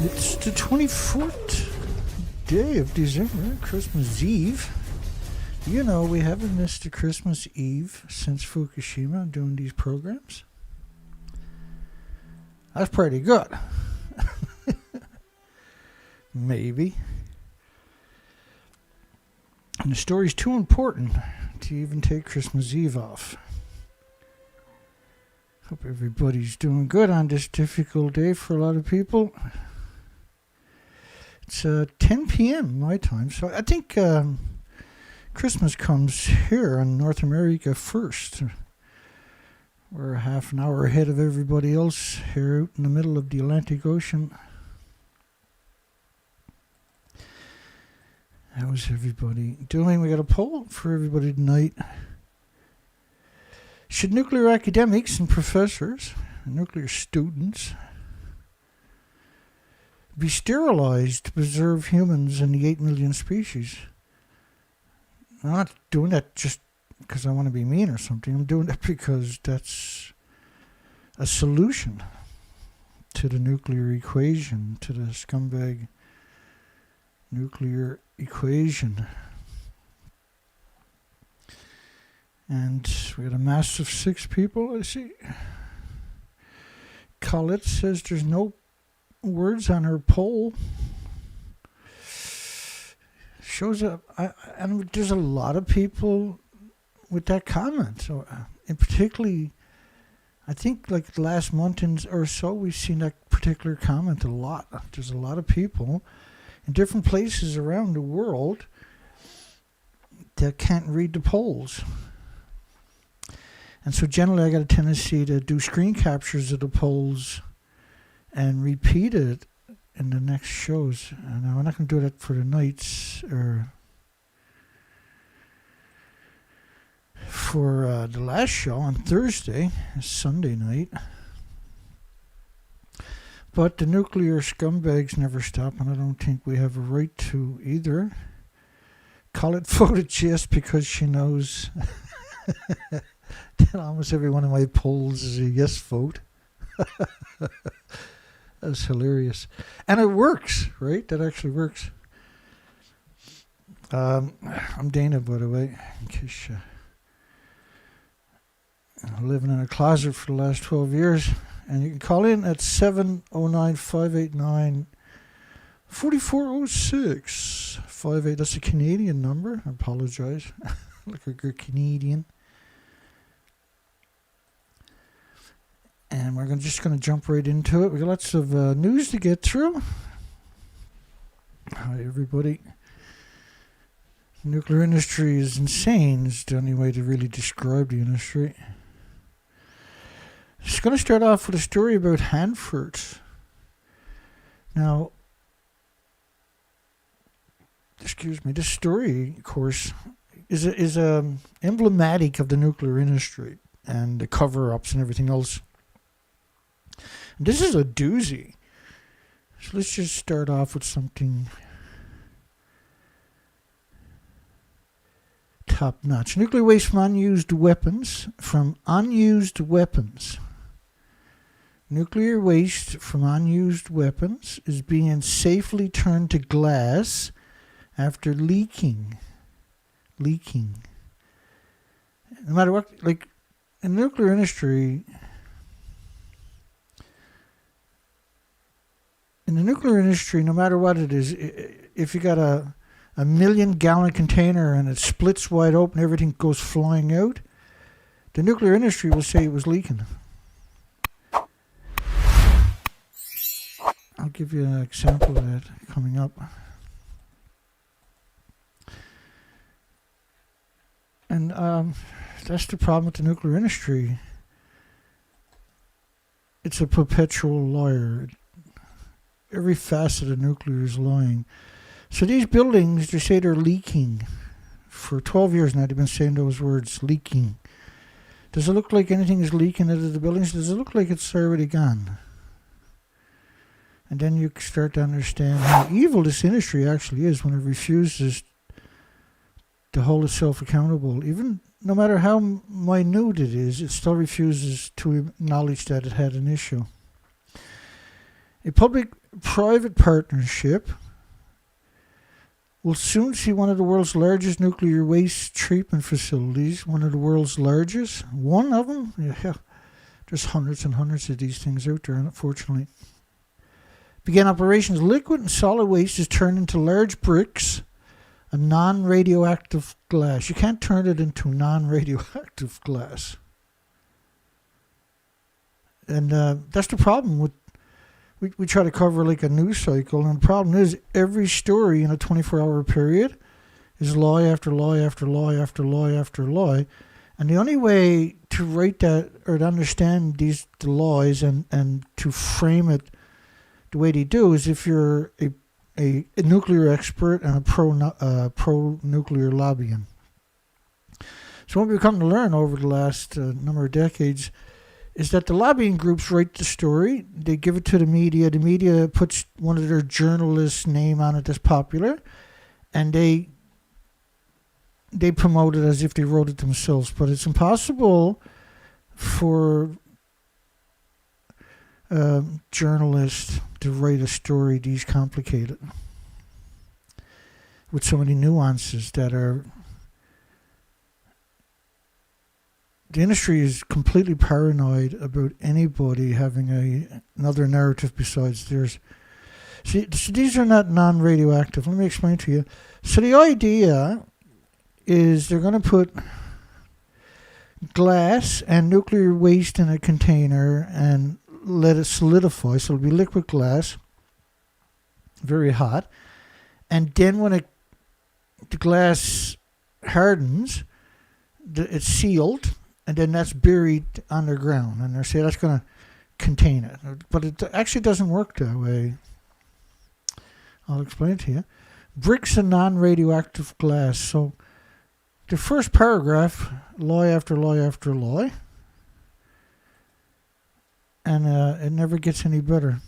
It's the 24th day of December, Christmas Eve. You know, we haven't missed a Christmas Eve since Fukushima doing these programs. That's pretty good. Maybe. And the story's too important to even take Christmas Eve off. Hope everybody's doing good on this difficult day for a lot of people. It's 10 p.m. my time, so I think Christmas comes here in North America first. We're half an hour ahead of everybody else here out in the middle of the Atlantic Ocean. How's everybody doing? We got a poll for everybody tonight. Should nuclear academics and professors, nuclear students, be sterilized to preserve humans and the 8 million species? I'm not doing that just because I want to be mean or something. I'm doing that because that's a solution to the nuclear equation, to the scumbag nuclear equation. And we got a mass of 6 people, I see. Colette says there's no words on her poll. Shows up, and there's a lot of people with that comment. So, in particularly, I think like the last month or so, we've seen that particular comment a lot. There's a lot of people in different places around the world that can't read the polls. And so generally I got a tendency to do screen captures of the polls and repeat it in the next shows. And I'm not going to do that for the nights or for the last show on Thursday, Sunday night. But the nuclear scumbags never stop, and I don't think we have a right to either. Call it voted just because she knows that almost every one of my polls is a yes vote. That's hilarious. And it works, right? That actually works. I'm Dana, by the way, in case I'm living in a closet for the last 12 years. And you can call in at 709-589-4406. That's a Canadian number. I apologize. Look like you're Canadian. And we're just going to jump right into it. We got lots of news to get through. Hi, everybody. Nuclear industry is insane. It's the only way to really describe the industry. Just going to start off with a story about Hanford. Now, excuse me, this story, of course, is emblematic of the nuclear industry and the cover-ups and everything else. And this is a doozy. So let's just start off with something top-notch. Nuclear waste from unused weapons. Nuclear waste from unused weapons is being safely turned to glass after leaking. No matter what, like in the nuclear industry, no matter what it is, if you got a 1,000,000-gallon container and it splits wide open, everything goes flying out, the nuclear industry will say it was leaking. I'll give you an example of that coming up. And that's the problem with the nuclear industry. It's a perpetual liar. Every facet of nuclear is lying. So these buildings, they say they're leaking. For 12 years now, they've been saying those words, leaking. Does it look like anything is leaking out of the buildings? Does it look like it's already gone? And then you start to understand how evil this industry actually is when it refuses to hold itself accountable. Even no matter how minute it is, it still refuses to acknowledge that it had an issue. A public private partnership. We'll soon see one of the world's largest nuclear waste treatment facilities, one of the world's largest. One of them? Yeah, there's hundreds and hundreds of these things out there, unfortunately. Began operations. Liquid and solid waste is turned into large bricks of non-radioactive glass. You can't turn it into non-radioactive glass. And that's the problem with we try to cover like a news cycle, and the problem is every story in a 24-hour period is lie after lie after lie after lie after lie. And the only way to write that or to understand the lies and to frame it the way they do is if you're a nuclear expert and a pro-nuclear lobbying. So what we've come to learn over the last number of decades is that the lobbying groups write the story, they give it to the media puts one of their journalists' name on it that's popular, and they promote it as if they wrote it themselves. But it's impossible for journalists to write a story these complicated with so many nuances that are... The industry is completely paranoid about anybody having another narrative besides theirs. See, so these are not non-radioactive. Let me explain to you. So the idea is they're going to put glass and nuclear waste in a container and let it solidify. So it'll be liquid glass, very hot. And then when the glass hardens, it's sealed. And then that's buried underground. And they say that's going to contain it. But it actually doesn't work that way. I'll explain it to you. Bricks of non-radioactive glass. So the first paragraph, lie after lie after lie. And it never gets any better.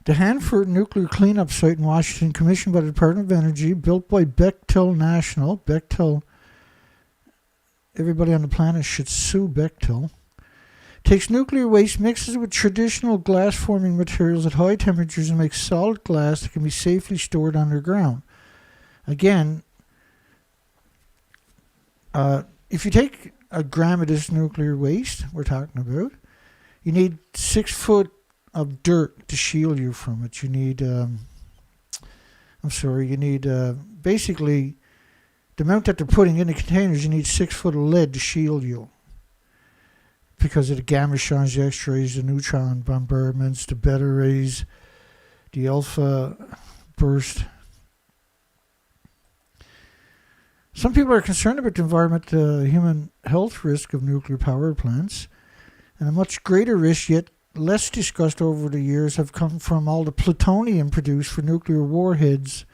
The Hanford Nuclear Cleanup Site in Washington, commissioned by the Department of Energy, built by Bechtel National. Bechtel... Everybody on the planet should sue Bechtel. Takes nuclear waste, mixes it with traditional glass-forming materials at high temperatures and makes solid glass that can be safely stored underground. Again, if you take a gram of this nuclear waste we're talking about, you need 6 foot of dirt to shield you from it. You need, basically... The amount that they're putting in the containers, you need 6 foot of lead to shield you. Because of the gamma shines, the X-rays, the neutron bombardments, the beta rays, the alpha burst. Some people are concerned about the environment, human health risk of nuclear power plants. And a much greater risk, yet less discussed over the years, have come from all the plutonium produced for nuclear warheads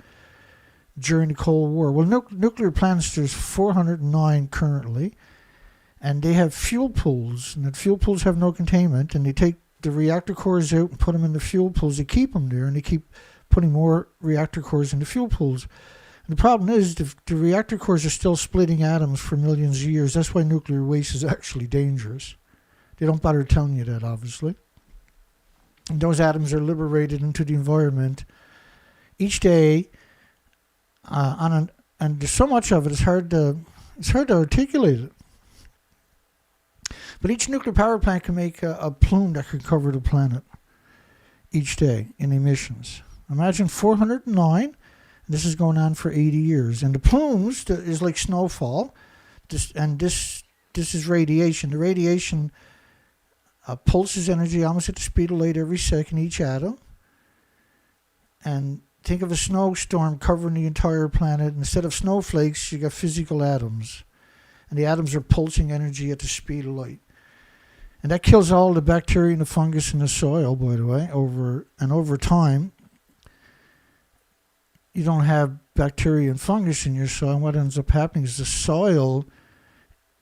during the Cold War. Well, nuclear plants, there's 409 currently, and they have fuel pools, and the fuel pools have no containment, and they take the reactor cores out and put them in the fuel pools. They keep them there, and they keep putting more reactor cores in the fuel pools. And the problem is the reactor cores are still splitting atoms for millions of years. That's why nuclear waste is actually dangerous. They don't bother telling you that, obviously. And those atoms are liberated into the environment each day. And there's so much of it, it's hard to articulate it. But each nuclear power plant can make a plume that can cover the planet each day in emissions. Imagine 409, and this is going on for 80 years. And the plumes is like snowfall, this is radiation. The radiation pulses energy almost at the speed of light every second, each atom. And think of a snowstorm covering the entire planet. Instead of snowflakes, you got physical atoms. And the atoms are pulsing energy at the speed of light. And that kills all the bacteria and the fungus in the soil, by the way. Over time, you don't have bacteria and fungus in your soil. And what ends up happening is the soil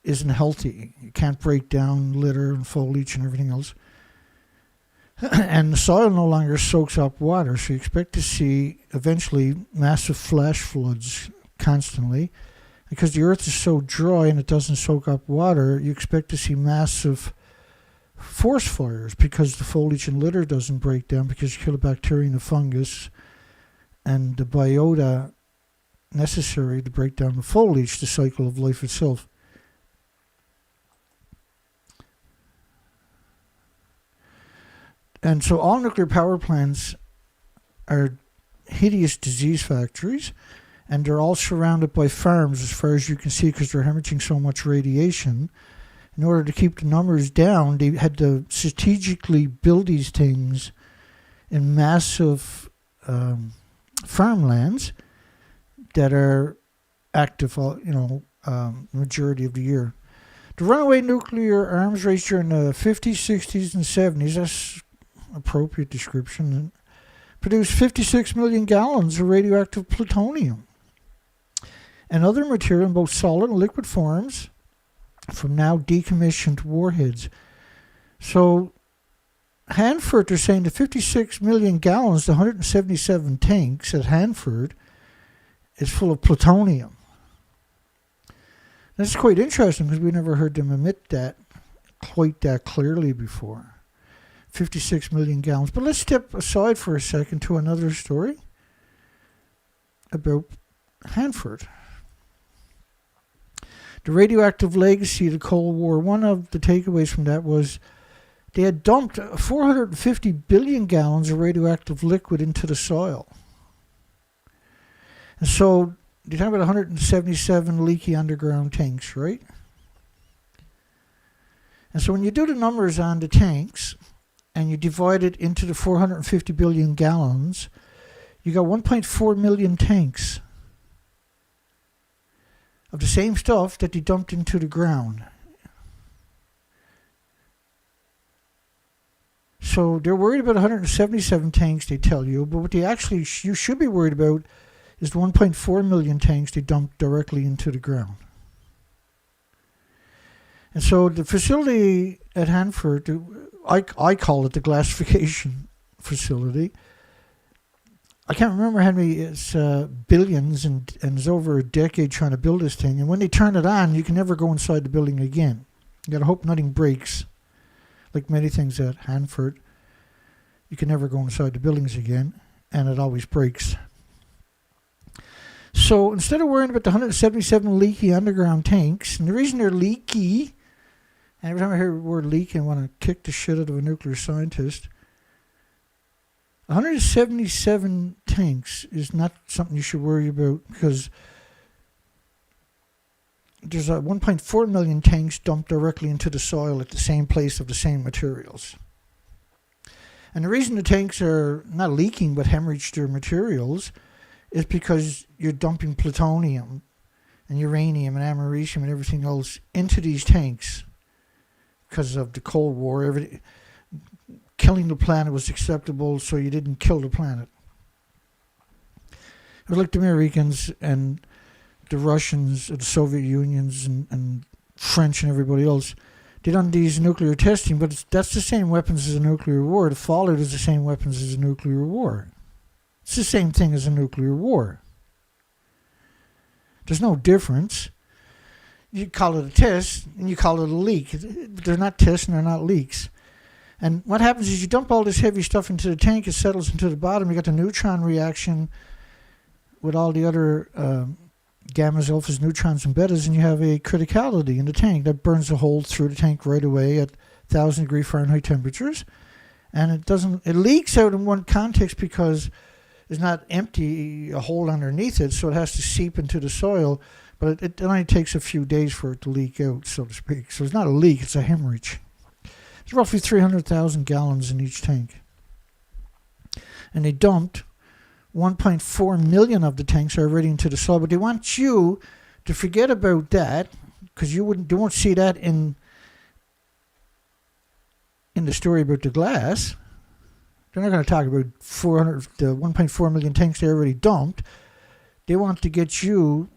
isn't healthy. You can't break down litter and foliage and everything else. And the soil no longer soaks up water, so you expect to see eventually massive flash floods constantly. Because the earth is so dry and it doesn't soak up water, you expect to see massive forest fires because the foliage and litter doesn't break down because you kill the bacteria and the fungus and the biota necessary to break down the foliage, the cycle of life itself. And so all nuclear power plants are hideous disease factories, and they're all surrounded by farms as far as you can see because they're hemorrhaging so much radiation. In order to keep the numbers down, they had to strategically build these things in massive farmlands that are active, majority of the year. The runaway nuclear arms race during the 50s, 60s, and 70s, that's appropriate description, produced 56 million gallons of radioactive plutonium and other material in both solid and liquid forms from now decommissioned warheads. So Hanford, they're saying the 56 million gallons, the 177 tanks at Hanford is full of plutonium. That's quite interesting because we never heard them admit that quite that clearly before. 56 million gallons. But let's step aside for a second to another story about Hanford. The radioactive legacy of the Cold War, one of the takeaways from that was they had dumped 450 billion gallons of radioactive liquid into the soil. And so you're talking about 177 leaky underground tanks, right? And so when you do the numbers on the tanks and you divide it into the 450 billion gallons, you got 1.4 million tanks of the same stuff that they dumped into the ground. So they're worried about 177 tanks, they tell you, but what they actually you should be worried about is the 1.4 million tanks they dumped directly into the ground. And so the facility at Hanford, I call it the glassification facility. I can't remember how many, it's billions, and it's over a decade trying to build this thing. And when they turn it on, you can never go inside the building again. You gotta hope nothing breaks. Like many things at Hanford, you can never go inside the buildings again, and it always breaks. So instead of worrying about the 177 leaky underground tanks, and the reason they're leaky, and every time I hear the word leaky, I want to kick the shit out of a nuclear scientist. 177 tanks is not something you should worry about because there's 1.4 million tanks dumped directly into the soil at the same place of the same materials. And the reason the tanks are not leaking but hemorrhage their materials is because you're dumping plutonium and uranium and americium and everything else into these tanks because of the Cold War. Killing the planet was acceptable, so you didn't kill the planet. It was like the Americans and the Russians, the Soviet Unions, and French and everybody else. They done these nuclear testing, but that's the same weapons as a nuclear war. The fallout is the same weapons as a nuclear war. It's the same thing as a nuclear war. There's no difference. You call it a test, and you call it a leak. They're not tests, and they're not leaks. And what happens is you dump all this heavy stuff into the tank, it settles into the bottom, you got the neutron reaction with all the other gammas, alphas, neutrons, and betas, and you have a criticality in the tank that burns a hole through the tank right away at 1,000 degree Fahrenheit temperatures. And it leaks out in one context because it's not empty, a hole underneath it, so it has to seep into the soil, but it only takes a few days for it to leak out, so to speak. So it's not a leak, it's a hemorrhage. It's roughly 300,000 gallons in each tank. And they dumped 1.4 million of the tanks already into the soil, but they want you to forget about that because you won't see that in the story about the glass. They're not going to talk about the 1.4 million tanks they already dumped. They want to get you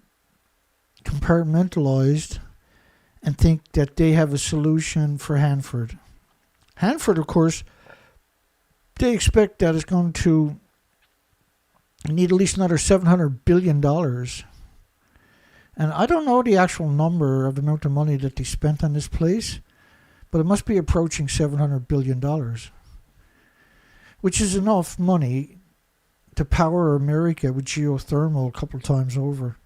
compartmentalized and think that they have a solution for Hanford. Hanford, of course, they expect that it's going to need at least another $700 billion. And I don't know the actual number of the amount of money that they spent on this place, but it must be approaching $700 billion, which is enough money to power America with geothermal a couple of times over.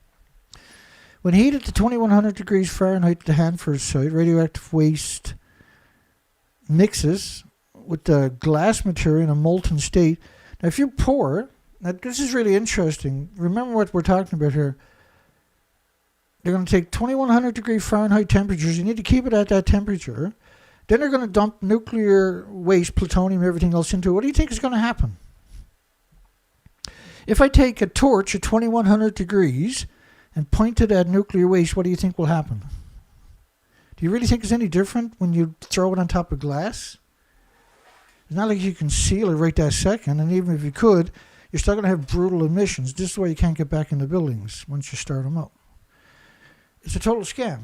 When heated to 2100 degrees Fahrenheit at the Hanford site, radioactive waste mixes with the glass material in a molten state. Now, if you pour, now this is really interesting. Remember what we're talking about here. They're going to take 2100 degree Fahrenheit temperatures. You need to keep it at that temperature. Then they're going to dump nuclear waste, plutonium, everything else into it. What do you think is going to happen? If I take a torch at 2100 degrees and point it at nuclear waste, what do you think will happen? Do you really think it's any different when you throw it on top of glass? It's not like you can seal it right that second, and even if you could, you're still going to have brutal emissions. This is why you can't get back in the buildings once you start them up. It's a total scam,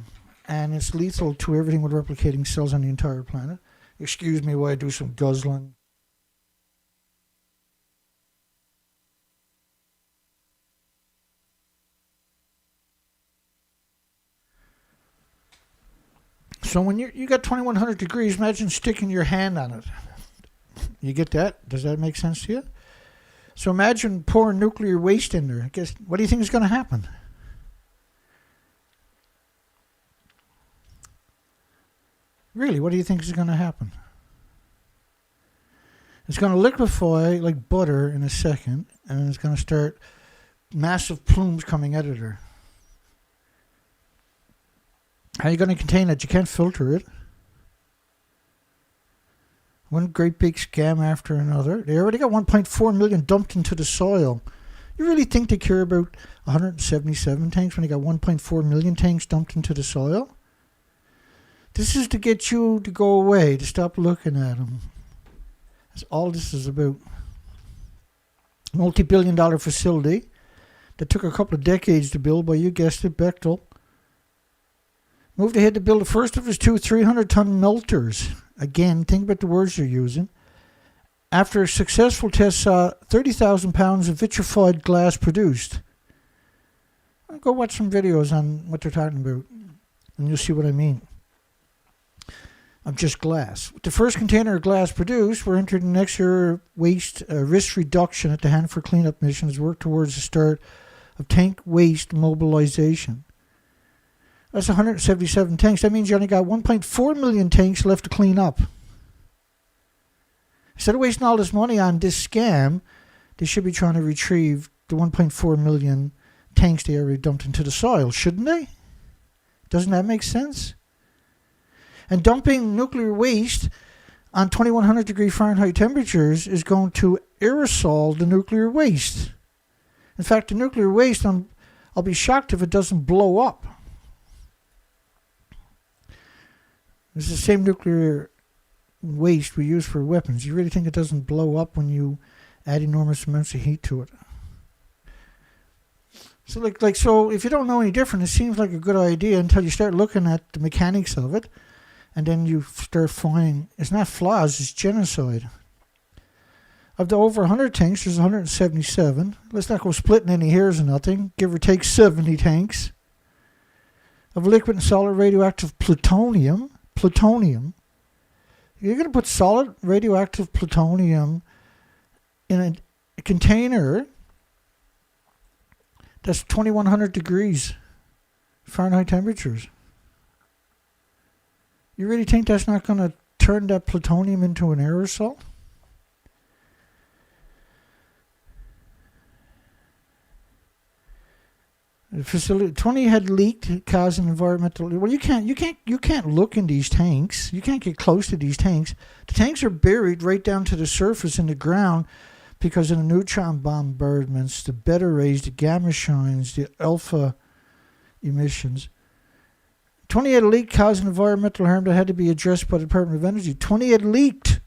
and it's lethal to everything with replicating cells on the entire planet. Excuse me while I do some guzzling. So when you got 2100 degrees, imagine sticking your hand on it. You get that? Does that make sense to you? So imagine pouring nuclear waste in there. Guess what do you think is going to happen? Really, what do you think is going to happen? It's going to liquefy like butter in a second, and it's going to start massive plumes coming out of there. How are you going to contain it? You can't filter it. One great big scam after another. They already got 1.4 million dumped into the soil. You really think they care about 177 tanks when they got 1.4 million tanks dumped into the soil? This is to get you to go away, to stop looking at them. That's all this is about. Multi-billion-dollar facility that took a couple of decades to build by, you guessed it, Bechtel. Moved ahead to build the first of his two 300-ton melters. Again, think about the words you're using. After a successful test, saw 30,000 pounds of vitrified glass produced. Go watch some videos on what they're talking about, and you'll see what I mean. Of just glass. With the first container of glass produced, we're entering the next year waste risk reduction at the Hanford cleanup mission as work towards the start of tank waste mobilization. That's 177 tanks. That means you only got 1.4 million tanks left to clean up. Instead of wasting all this money on this scam, they should be trying to retrieve the 1.4 million tanks they already dumped into the soil, shouldn't they? Doesn't that make sense? And dumping nuclear waste on 2100 degree Fahrenheit temperatures is going to aerosol the nuclear waste. In fact, the nuclear waste, I'll be shocked if it doesn't blow up. It's the same nuclear waste we use for weapons. You really think it doesn't blow up when you add enormous amounts of heat to it? So so if you don't know any different, it seems like a good idea until you start looking at the mechanics of it, and then you start finding it's not flaws, it's genocide. Of the over 100 tanks, there's 177. Let's not go splitting any hairs or nothing. Give or take 70 tanks. Of liquid and solid radioactive plutonium. You're going to put solid radioactive plutonium in a container that's 2100 degrees Fahrenheit temperatures. You really think that's not going to turn that plutonium into an aerosol? The facility 20 had leaked, causing environmental. Well, you can't look in these tanks. You can't get close to these tanks. The tanks are buried right down to the surface in the ground because of the neutron bombardments, the beta rays, the gamma shines, the alpha emissions. 20 had leaked, causing environmental harm that had to be addressed by the Department of Energy. 20 had leaked,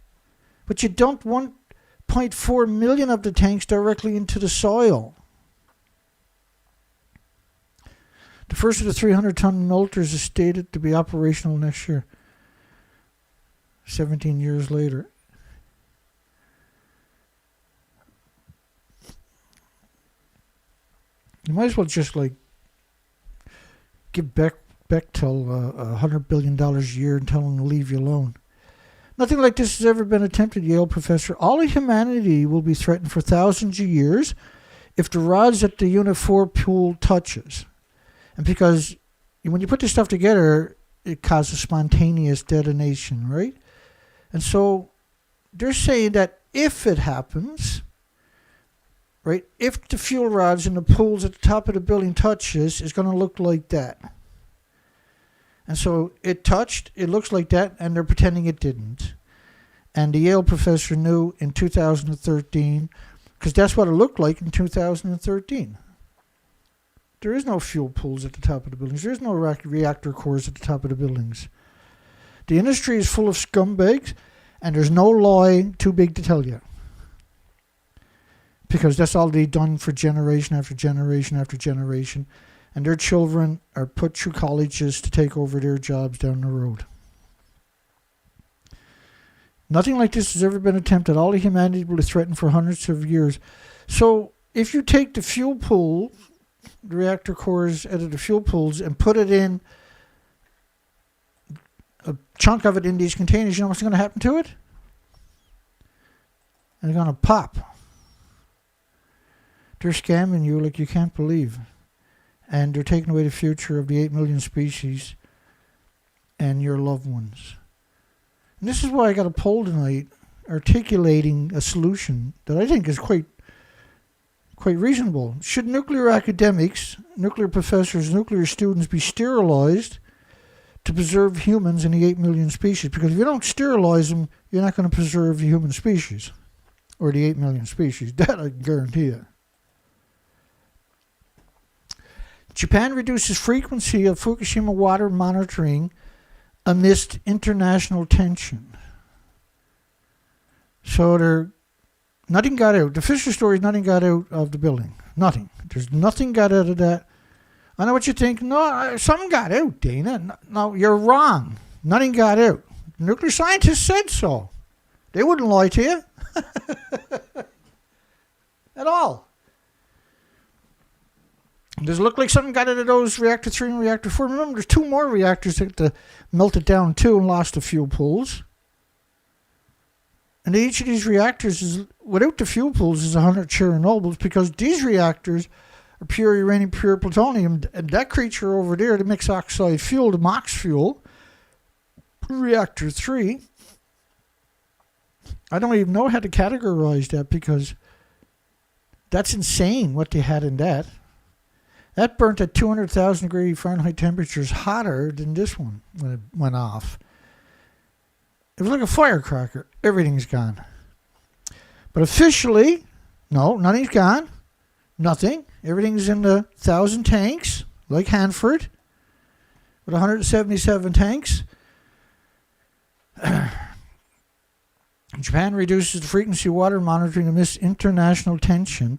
but you dumped 1.4 million of the tanks directly into the soil. The first of the 300-ton melters is stated to be operational next year, 17 years later. You might as well just give Bechtel $100 billion a year and tell them to leave you alone. Nothing like this has ever been attempted, Yale professor. All of humanity will be threatened for thousands of years if the rods at the Unit 4 pool touches. And because when you put this stuff together, it causes spontaneous detonation, right? And so they're saying that if it happens, right, if the fuel rods in the pools at the top of the building touches, it's going to look like that. And so it touched, it looks like that, and they're pretending it didn't. And the Yale professor knew in 2013, because that's what it looked like in 2013. There is no fuel pools at the top of the buildings. There is no reactor cores at the top of the buildings. The industry is full of scumbags, and there's no lie too big to tell you. Because that's all they've done for generation after generation after generation. And their children are put through colleges to take over their jobs down the road. Nothing like this has ever been attempted. All of humanity will be threatened for hundreds of years. So if you take the fuel pool, the reactor cores out of the fuel pools, and put it in a chunk of it in these containers, you know what's going to happen to it? And they're going to pop. They're scamming you like you can't believe. And they're taking away the future of the 8 million species and your loved ones. And this is why I got a poll tonight articulating a solution that I think is quite reasonable. Should nuclear academics, nuclear professors, nuclear students be sterilized to preserve humans and the 8 million species? Because if you don't sterilize them, you're not going to preserve the human species or the 8 million species. That I guarantee you. Japan reduces frequency of Fukushima water monitoring amidst international tension. So nothing got out. The Fisher story, nothing got out of the building. Nothing. There's nothing got out of that. I know what you think. No, something got out, Dana. No, you're wrong. Nothing got out. Nuclear scientists said so. They wouldn't lie to you. At all. Does it look like something got out of those reactor 3 and reactor 4? Remember, there's 2 more reactors that melted down too and lost the fuel pools. And each of these reactors is, without the fuel pools, is 100 Chernobyls, because these reactors are pure uranium, pure plutonium. And that creature over there, the mixed oxide fuel, the MOX fuel, reactor 3, I don't even know how to categorize that, because that's insane what they had in that. That burnt at 200,000 degree Fahrenheit temperatures hotter than this one when it went off. It was like a firecracker. Everything's gone. But officially, no, nothing's gone. Nothing. Everything's in the 1,000 tanks, like Hanford, with 177 tanks. Japan reduces the frequency of water monitoring amidst international tension.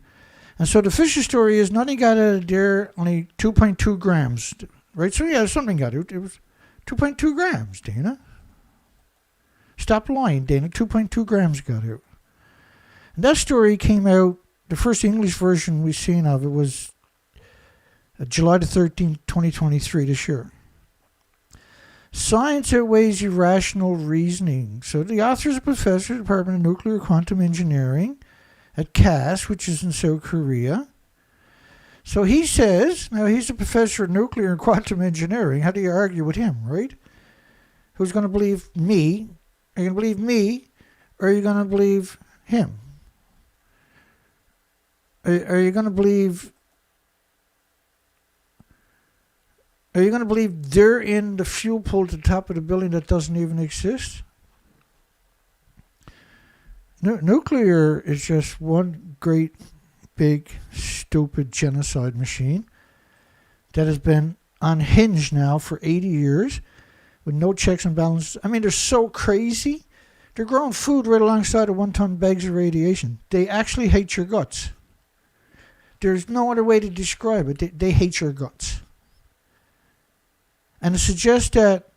And so the Fisher story is nothing got out of there, only 2.2 grams. Right? So yeah, something got out. It was 2.2 grams, Dana. Stop lying, Dana. 2.2 grams got out. And that story came out, the first English version we've seen of it was July the 13th, 2023, this year. Science outweighs irrational reasoning. So the author is a professor at the Department of Nuclear Quantum Engineering at CAS, which is in South Korea. So he says, now he's a professor of nuclear and quantum engineering. How do you argue with him, right? Who's going to believe me? Are you going to believe me, or are you going to believe him? Are you going to believe? Are you going to believe they're in the fuel pool at the top of the building that doesn't even exist? Nuclear is just one great, big, stupid genocide machine that has been unhinged now for 80 years with no checks and balances. I mean, they're so crazy. They're growing food right alongside of 1-ton bags of radiation. They actually hate your guts. There's no other way to describe it. They hate your guts. And to suggest that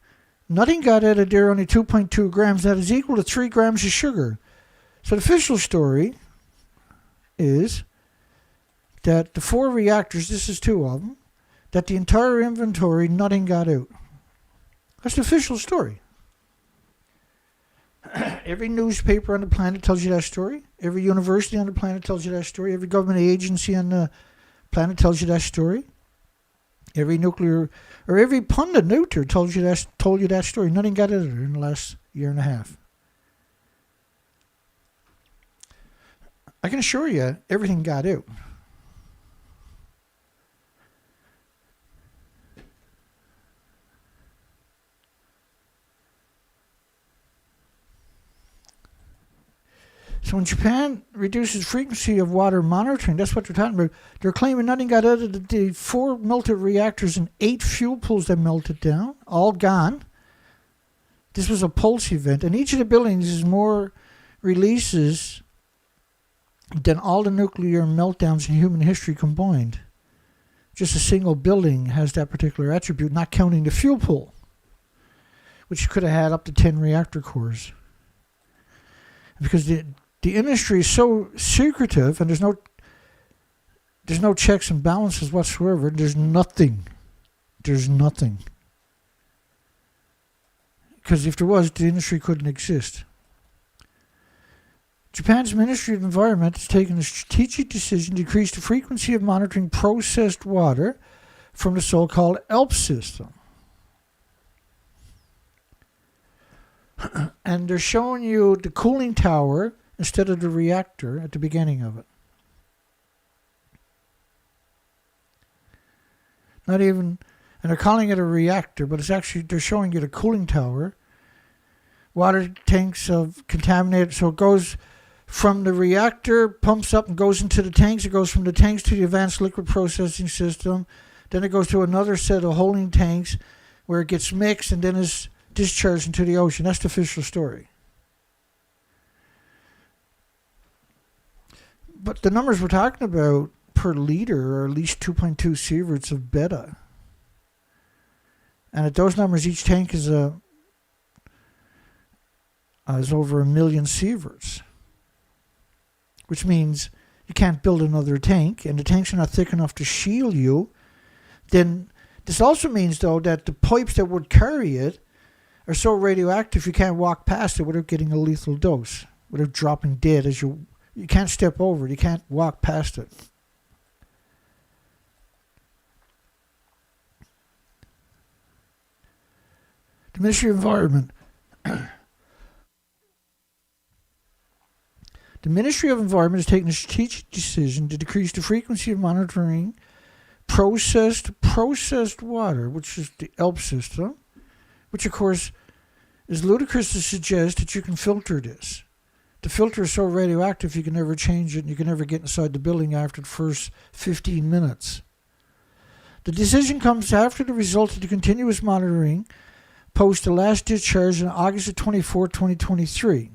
nothing got out of there, only 2.2 grams, that is equal to 3 grams of sugar. So the official story is that the 4 reactors, this is 2 of them, that the entire inventory, nothing got out. That's the official story. Every newspaper on the planet tells you that story. Every university on the planet tells you that story. Every government agency on the planet tells you that story. Every nuclear, or every pundit out there told you that story. Nothing got out of it in the last year and a half. I can assure you, everything got out. So when Japan reduces frequency of water monitoring, that's what they're talking about. They're claiming nothing got out of the 4 melted reactors and 8 fuel pools that melted down, all gone. This was a pulse event, and each of the buildings is more releases than all the nuclear meltdowns in human history combined. Just a single building has that particular attribute, not counting the fuel pool, which could have had up to 10 reactor cores. Because the industry is so secretive, and there's no checks and balances whatsoever. There's nothing. Because if there was, the industry couldn't exist. Japan's Ministry of Environment has taken a strategic decision to decrease the frequency of monitoring processed water from the so-called ALP system. And they're showing you the cooling tower instead of the reactor at the beginning of it. Not even, and they're calling it a reactor, but it's actually, they're showing you the cooling tower. Water tanks of contaminated, so it goes from the reactor, pumps up and goes into the tanks. It goes from the tanks to the advanced liquid processing system. Then it goes to another set of holding tanks where it gets mixed and then is discharged into the ocean. That's the official story. But the numbers we're talking about per liter are at least 2.2 sieverts of beta. And at those numbers, each tank is over 1 million sieverts, which means you can't build another tank, and the tanks are not thick enough to shield you. Then this also means, though, that the pipes that would carry it are so radioactive you can't walk past it without getting a lethal dose, without dropping dead as you can't step over it, you can't walk past it. The Ministry of Environment. The Ministry of Environment has taken a strategic decision to decrease the frequency of monitoring processed water, which is the ALP system, which of course is ludicrous to suggest that you can filter this. The filter is so radioactive you can never change it and you can never get inside the building after the first 15 minutes. The decision comes after the result of the continuous monitoring post the last discharge on August 24, 2023,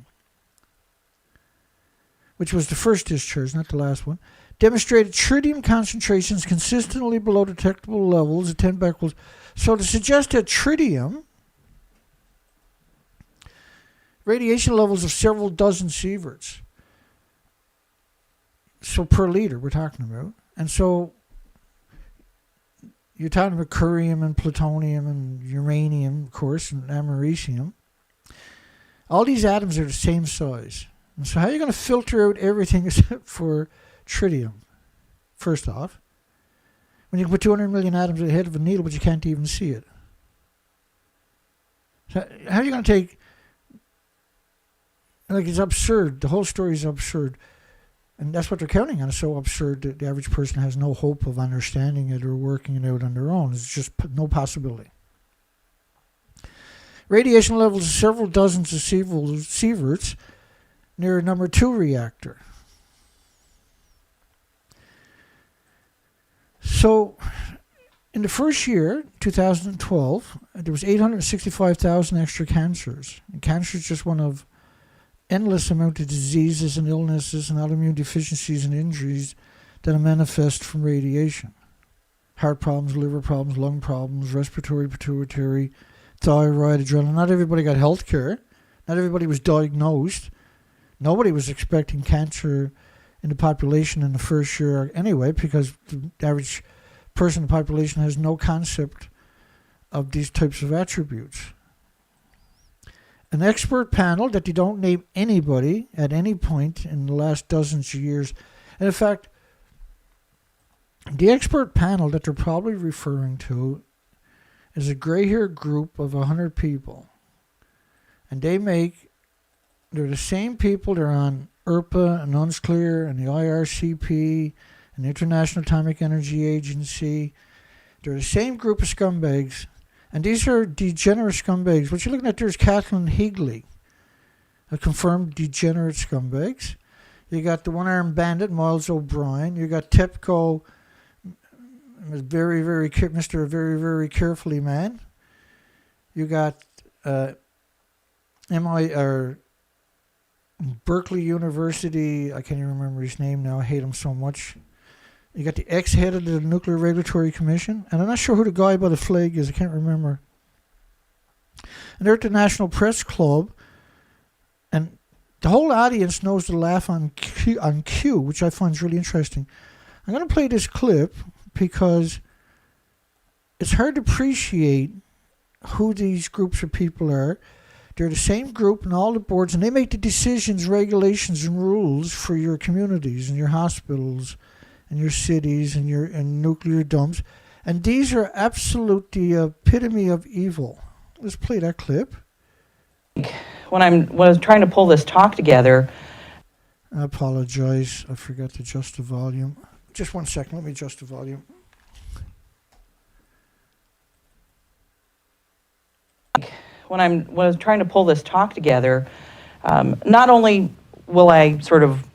which was the first discharge, not the last one, demonstrated tritium concentrations consistently below detectable levels of 10 becquerels. So to suggest that tritium, radiation levels of several dozen sieverts, so per liter we're talking about, and so you're talking about curium and plutonium and uranium, of course, and americium. All these atoms are the same size. And so how are you going to filter out everything except for tritium, first off, when you can put 200 million atoms at the head of a needle but you can't even see it? So how are you going to take, like, it's absurd. The whole story is absurd. And that's what they're counting on. It's so absurd that the average person has no hope of understanding it or working it out on their own. It's just no possibility. Radiation levels of several dozens of sieverts near a number 2 reactor. So, in the first year, 2012, there was 865,000 extra cancers. And cancer is just one of endless amount of diseases and illnesses and autoimmune deficiencies and injuries that are manifest from radiation. Heart problems, liver problems, lung problems, respiratory, pituitary, thyroid, adrenal. Not everybody got health care. Not everybody was diagnosed. Nobody was expecting cancer in the population in the first year anyway, because the average person in the population has no concept of these types of attributes. An expert panel that you don't name anybody at any point in the last dozens of years. And in fact, the expert panel that they're probably referring to is a gray-haired group of 100 people. And they're the same people. They're on IRPA and UNSCLEAR and the IRCP and the International Atomic Energy Agency. They're the same group of scumbags. And these are degenerate scumbags. What you're looking at there is Kathleen Higley, a confirmed degenerate scumbags. You got the one-armed bandit, Miles O'Brien. You got TEPCO, Mr. Very, Very Carefully Man. You got Berkeley University, I can't even remember his name now, I hate him so much. You got the ex-head of the Nuclear Regulatory Commission, and I'm not sure who the guy by the flag is, I can't remember. And they're at the National Press Club, and the whole audience knows to laugh on cue, which I find is really interesting. I'm going to play this clip because it's hard to appreciate who these groups of people are. They're the same group in all the boards, and they make the decisions, regulations, and rules for your communities and your hospitals and your cities and your nuclear dumps. And these are absolute the epitome of evil. Let's play that clip. When I was trying to pull this talk together, I apologize. I forgot to adjust the volume. Just 1 second. Let me adjust the volume. when I was trying to pull this talk together, not only will I sort of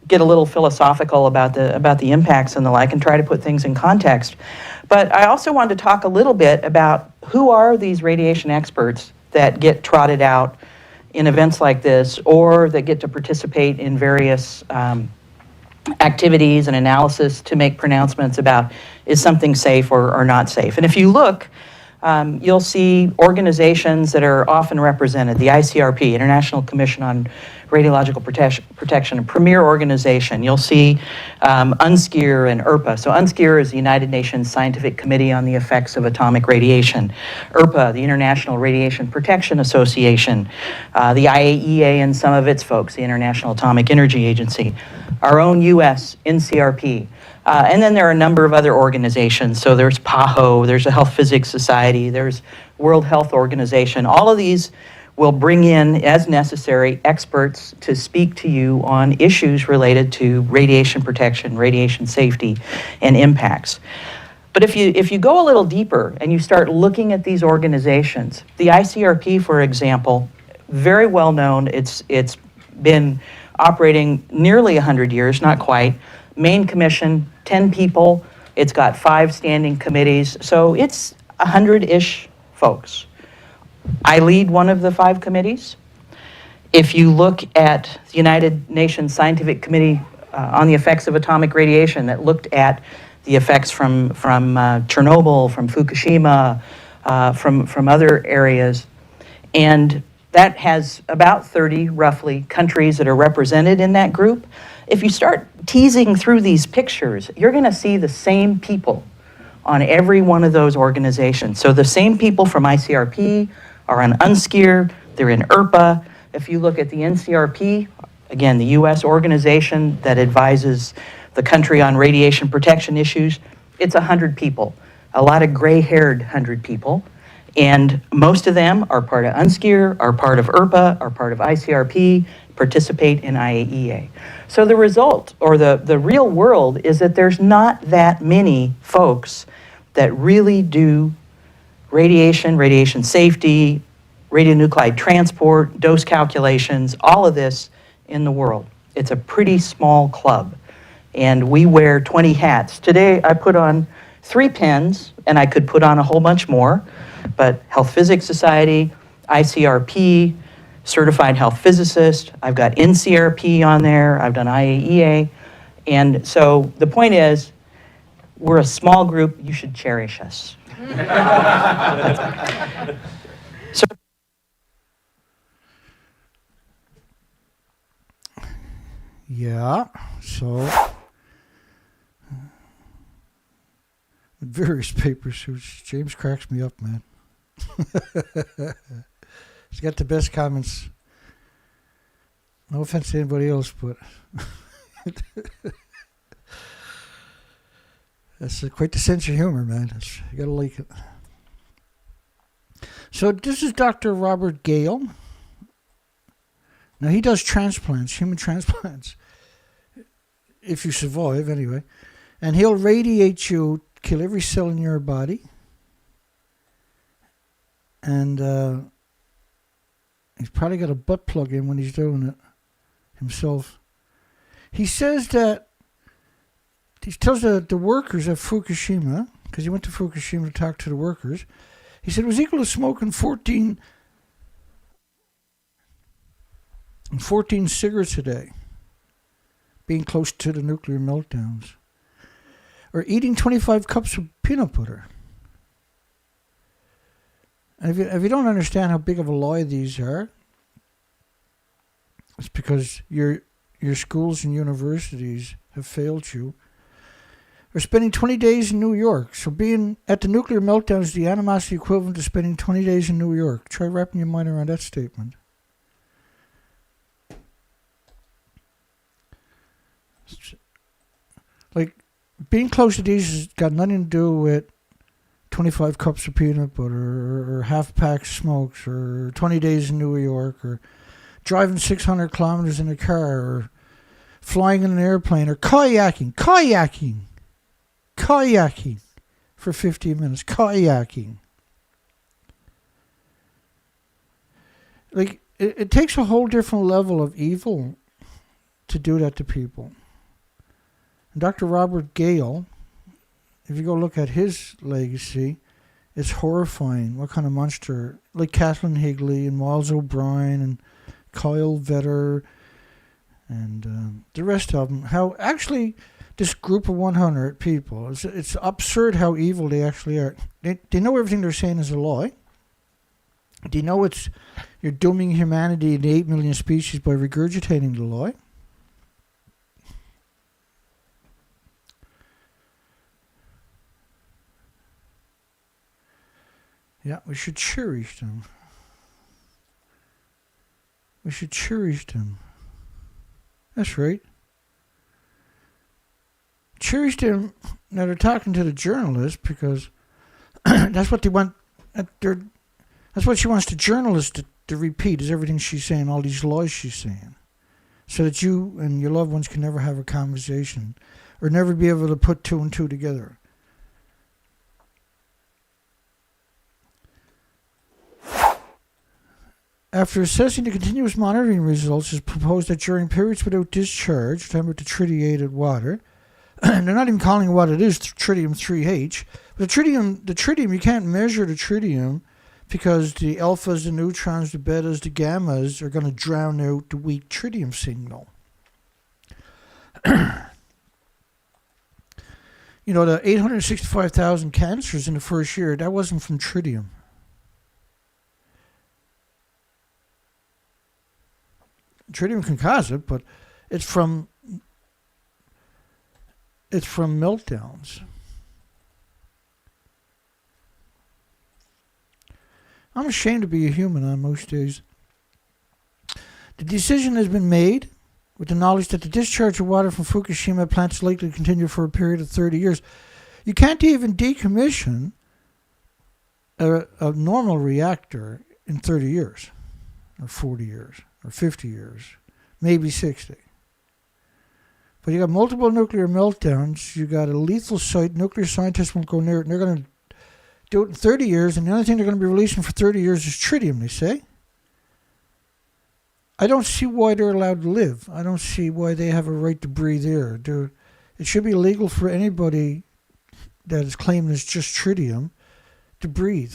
get a little philosophical about the impacts and the like and try to put things in context, but I also wanted to talk a little bit about who are these radiation experts that get trotted out in events like this, or that get to participate in various activities and analysis to make pronouncements about is something safe or not safe. And if you look, you'll see organizations that are often represented. The ICRP, International Commission on Radiological Protection, a premier organization. You'll see UNSCEAR and IRPA. So UNSCEAR is the United Nations Scientific Committee on the Effects of Atomic Radiation. IRPA, the International Radiation Protection Association. The IAEA and some of its folks, the International Atomic Energy Agency. Our own US NCRP. And then there are a number of other organizations. So there's PAHO, there's the Health Physics Society, there's World Health Organization. All of these will bring in, as necessary, experts to speak to you on issues related to radiation protection, radiation safety, and impacts. But if you go a little deeper and you start looking at these organizations, the ICRP, for example, very well known. It's been operating nearly 100 years, not quite. Main commission, 10 people. It's got 5 standing committees. So it's 100-ish folks. I lead one of the 5 committees. If you look at the United Nations Scientific Committee on the Effects of Atomic Radiation that looked at the effects from Chernobyl, from Fukushima, from other areas, and that has about 30, roughly, countries that are represented in that group. If you start teasing through these pictures, you're going to see the same people on every one of those organizations. So the same people from ICRP are on UNSCEAR, they're in IRPA. If you look at the NCRP, again, the US organization that advises the country on radiation protection issues, it's 100 people, a lot of gray-haired 100 people. And most of them are part of UNSCEAR, are part of IRPA, are part of ICRP, participate in IAEA. So the result, or the real world, is that there's not that many folks that really do radiation safety, radionuclide transport, dose calculations, all of this in the world. It's a pretty small club. And we wear 20 hats. Today I put on 3 pins, and I could put on a whole bunch more, but Health Physics Society, ICRP, Certified Health Physicist, I've got NCRP on there, I've done IAEA, and so the point is, we're a small group, you should cherish us. So, yeah, so with various paper suits. James cracks me up, man. He's got the best comments. No offense to anybody else, but that's quite the sense of humor, man. You gotta like it. So this is Dr. Robert Gale. Now he does transplants, human transplants, if you survive anyway. And he'll radiate you, kill every cell in your body. And he's probably got a butt plug in when he's doing it himself. He says that, he tells the workers at Fukushima, because he went to Fukushima to talk to the workers, he said it was equal to smoking 14 cigarettes a day, being close to the nuclear meltdowns, or eating 25 cups of peanut butter. And if you don't understand how big of a lie these are, it's because your schools and universities have failed you. Or spending 20 days in New York. So being at the nuclear meltdown is the animosity equivalent to spending 20 days in New York. Try wrapping your mind around that statement. Like, being close to these has got nothing to do with 25 cups of peanut butter or half packs of smokes or 20 days in New York or driving 600 kilometers in a car or flying in an airplane or kayaking for 15 minutes. Kayaking. Like, it takes a whole different level of evil to do that to people. And Dr. Robert Gale, if you go look at his legacy, it's horrifying. What kind of monster. Like Kathleen Higley and Miles O'Brien and Kyle Vetter and the rest of them. How actually this group of 100 people, it's absurd how evil they actually are. They know everything they're saying is a lie. They know you're dooming humanity and 8 million species by regurgitating the lie. Yeah, we should cherish them. We should cherish them. That's right. Cherish them. Now they're talking to the journalist because that's what they want. That's what she wants the journalist to repeat is everything she's saying, all these lies she's saying. So that you and your loved ones can never have a conversation or never be able to put two and two together. After assessing the continuous monitoring results, it's proposed that during periods without discharge, talking about the tritiated water, and they're not even calling it what it is, tritium-3H. But the tritium, you can't measure the tritium because the alphas, the neutrons, the betas, the gammas are going to drown out the weak tritium signal. You know, the 865,000 cancers in the first year, that wasn't from tritium. Tritium can cause it, but it's from meltdowns. I'm ashamed to be a human on most days. The decision has been made with the knowledge that the discharge of water from Fukushima plant is likely to continue for a period of 30 years. You can't even decommission a normal reactor in 30 years, or 40 years. Or 50 years, maybe 60. But you got multiple nuclear meltdowns. You got a lethal site. Nuclear scientists won't go near it. And they're going to do it in 30 years. And the only thing they're going to be releasing for 30 years is tritium, they say. I don't see why they're allowed to live. I don't see why they have a right to breathe air. It should be illegal for anybody that is claiming it's just tritium to breathe.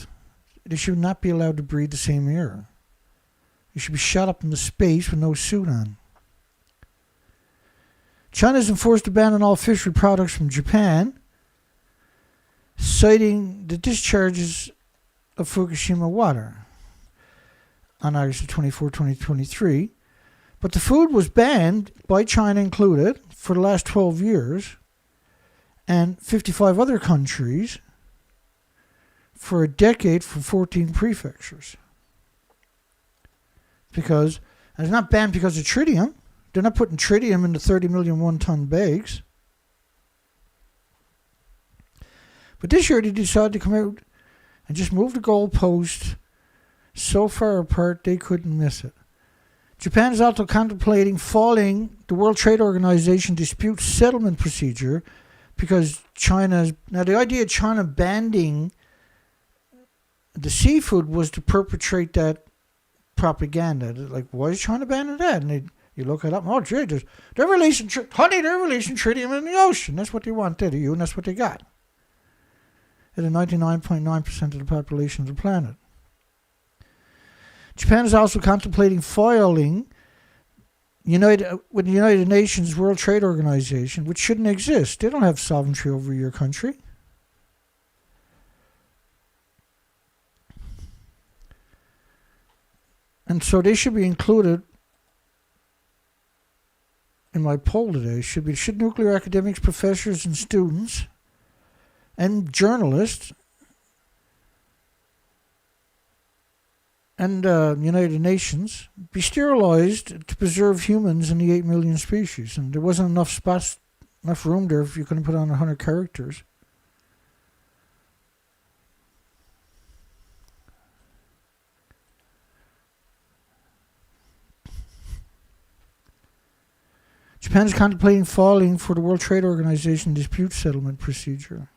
They should not be allowed to breathe the same air. You should be shot up into space with no suit on. China has enforced a ban on all fishery products from Japan, citing the discharges of Fukushima water on August 24, 2023. But the food was banned, by China included, for the last 12 years. and 55 other countries for a decade for 14 prefectures. Because, and it's not banned because of tritium. They're not putting tritium into 30 million one-ton bags. But this year they decided to come out and just move the goalpost so far apart they couldn't miss it. Japan is also contemplating following the World Trade Organization dispute settlement procedure because China's... Now, the idea of China banning the seafood was to perpetrate that propaganda. Like, why is China banning that? And you look it up, oh, gee, they're releasing tritium in the ocean. That's what they wanted of you, and that's what they got. At 99.9% of the population of the planet. Japan is also contemplating filing with the United Nations World Trade Organization, which shouldn't exist. They don't have sovereignty over your country. And so they should be included in my poll today. Should nuclear academics, professors, and students, and journalists, and United Nations be sterilized to preserve humans in the 8 million species? And there wasn't enough room there if you couldn't put on 100 characters. Japan is contemplating filing for the World Trade Organization dispute settlement procedure.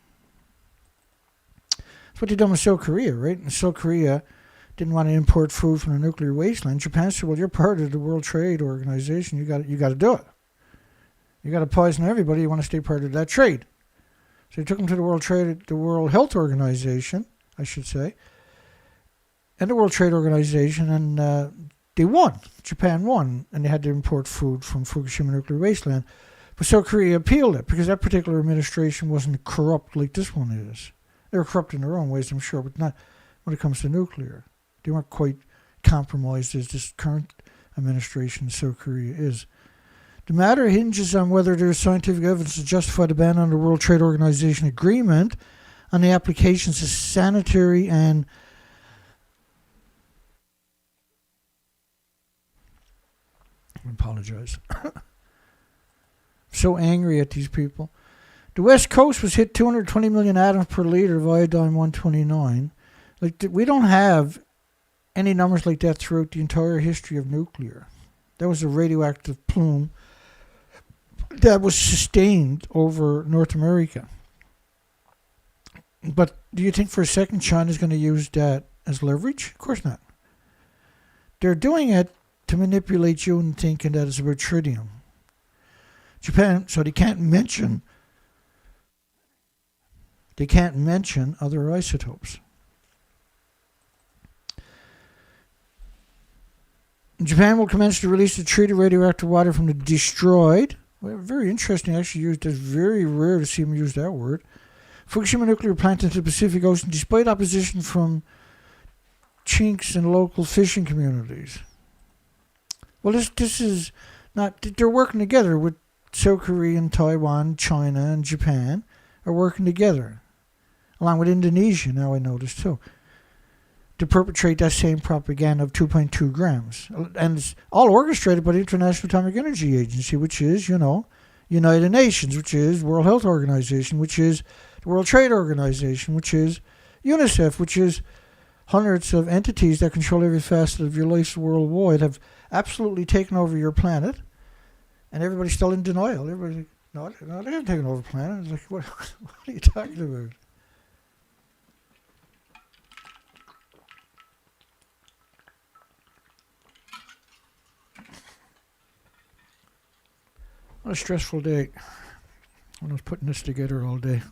That's what they done with South Korea, right? And South Korea didn't want to import food from the nuclear wasteland. Japan said, well, you're part of the World Trade Organization. You got to do it. You got to poison everybody. You want to stay part of that trade. So they took them to the World Health Organization, I should say, and the World Trade Organization, and they won. Japan won, and they had to import food from Fukushima nuclear wasteland. But South Korea appealed it because that particular administration wasn't corrupt like this one is. They were corrupt in their own ways, I'm sure, but not when it comes to nuclear. They weren't quite compromised as this current administration in South Korea is. The matter hinges on whether there is scientific evidence to justify the ban on the World Trade Organization agreement on the applications of sanitary and I apologize. So angry at these people. The West Coast was hit 220 million atoms per liter of iodine-129. Like, we don't have any numbers like that throughout the entire history of nuclear. That was a radioactive plume that was sustained over North America. But do you think for a second China's going to use that as leverage? Of course not. They're doing it to manipulate you into thinking that it's about tritium. Japan, so they can't mention other isotopes. Japan will commence to release the treated radioactive water from the destroyed. Well, very interesting, actually used. It's very rare to see them use that word. Fukushima nuclear plant into the Pacific Ocean, despite opposition from chinks and local fishing communities. Well, this is not. They're working together with South Korea and Taiwan, China and Japan are working together, along with Indonesia. Now I notice too, to perpetrate that same propaganda of 2.2 grams, and it's all orchestrated by the International Atomic Energy Agency, which is, United Nations, which is World Health Organization, which is the World Trade Organization, which is UNICEF, which is hundreds of entities that control every facet of your life worldwide, have absolutely taken over your planet, and everybody's still in denial. Everybody's like, no, they haven't taken over the planet. It's like, what are you talking about? What a stressful day when I was putting this together all day.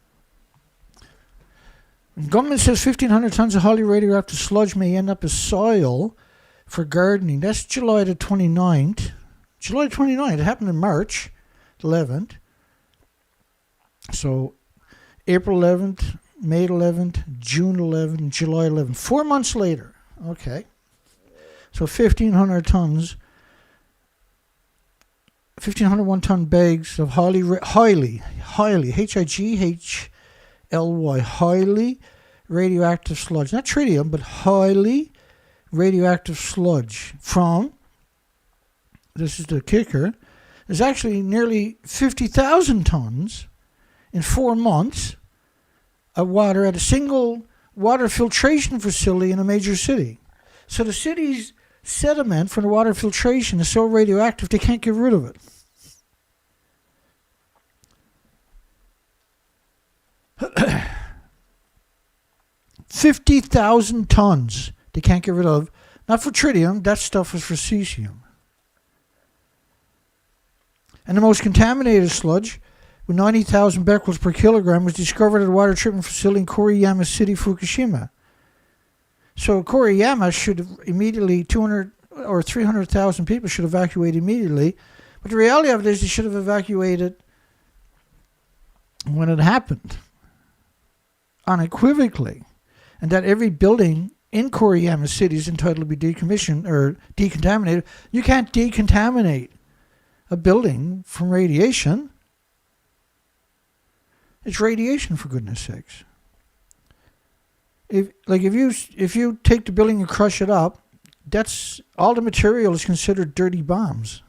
The government says 1,500 tons of highly radioactive sludge may end up as soil for gardening. That's July the 29th. July 29th. It happened in March 11th. So April 11th, May 11th, June 11th, July 11th. 4 months later. Okay. So 1,500 tons 1,500 one-ton bags of highly, H-I-G-H-L-Y, highly radioactive sludge. Not tritium, but highly radioactive sludge from, this is the kicker, there's actually nearly 50,000 tons in 4 months of water at a single water filtration facility in a major city. So the city's sediment from the water filtration is so radioactive they can't get rid of it. $50,000 tons they can't get rid of. Not for tritium, that stuff is for cesium. And the most contaminated sludge, with 90,000 becquerels per kilogram, was discovered at a water treatment facility in Koriyama City, Fukushima. So Koriyama should have immediately, 200 or 300,000 people should evacuate immediately. But the reality of it is they should have evacuated when it happened, unequivocally. And that every building in Koriyama City is entitled to be decommissioned or decontaminated. You can't decontaminate a building from radiation. It's radiation, for goodness sakes. If you take the building and crush it up, that's all the material is considered dirty bombs.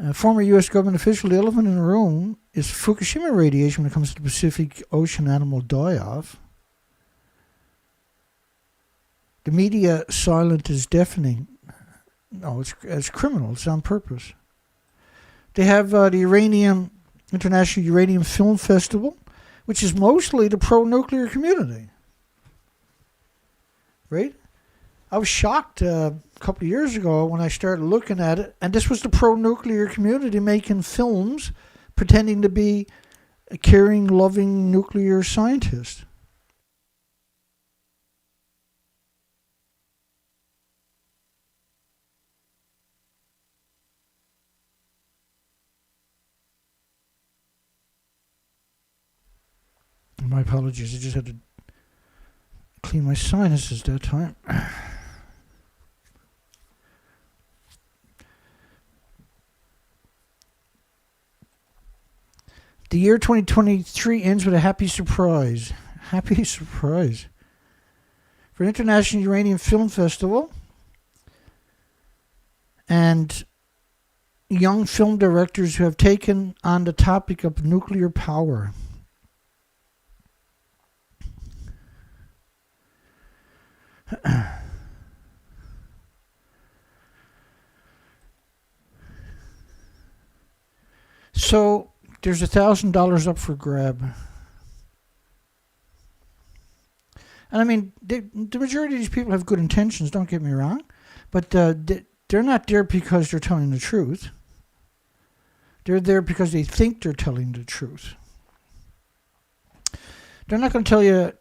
A former U.S. government official, the elephant in the room is Fukushima radiation when it comes to the Pacific Ocean animal die-off. The media silent is deafening. No, it's criminal. It's on purpose. They have the International Uranium Film Festival, which is mostly the pro-nuclear community. Right? I was shocked a couple of years ago when I started looking at it, and this was the pro-nuclear community making films pretending to be a caring, loving nuclear scientist. My apologies, I just had to clean my sinuses that time. The year 2023 ends with a happy surprise. Happy surprise. For an International Uranium Film Festival and young film directors who have taken on the topic of nuclear power. So there's $1,000 up for grab. And I mean, the majority of these people have good intentions, don't get me wrong, but they're not there because they're telling the truth. They're there because they think they're telling the truth. They're not going to tell you,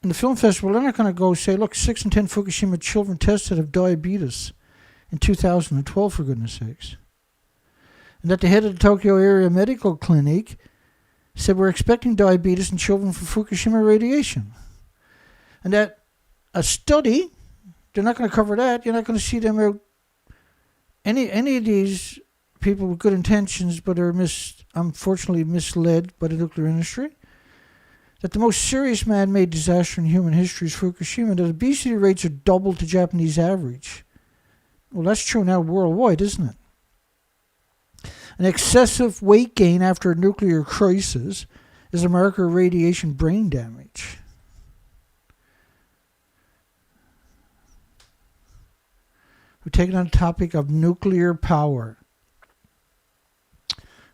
in the film festival, they're not going to go say, look, 6 in 10 Fukushima children tested have diabetes in 2012, for goodness sakes. And that the head of the Tokyo Area Medical Clinic said we're expecting diabetes in children from Fukushima radiation. And that a study, they're not going to cover that. You're not going to see them out. Any of these people with good intentions but are unfortunately misled by the nuclear industry. That the most serious man-made disaster in human history is Fukushima. That obesity rates are double the Japanese average. Well, that's true now worldwide, isn't it? An excessive weight gain after a nuclear crisis is a marker of radiation brain damage. We're taking on the topic of nuclear power.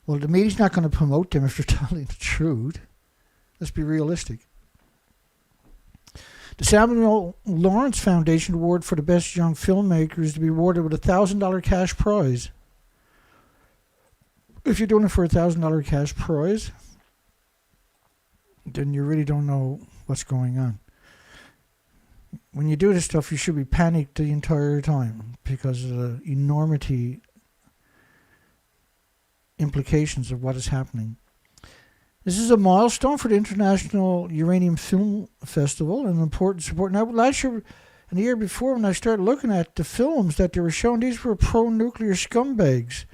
Well, the media's not going to promote them if they're telling the truth. Let's be realistic. The Samuel Lawrence Foundation Award for the Best Young Filmmaker is to be awarded with a $1,000 cash prize. If you're doing it for a $1,000 cash prize, then you really don't know what's going on. When you do this stuff, you should be panicked the entire time because of the enormity implications of what is happening. This is a milestone for the International Uranium Film Festival, an important support. Now, last year, And the year before, when I started looking at the films that they were showing, these were pro-nuclear scumbags.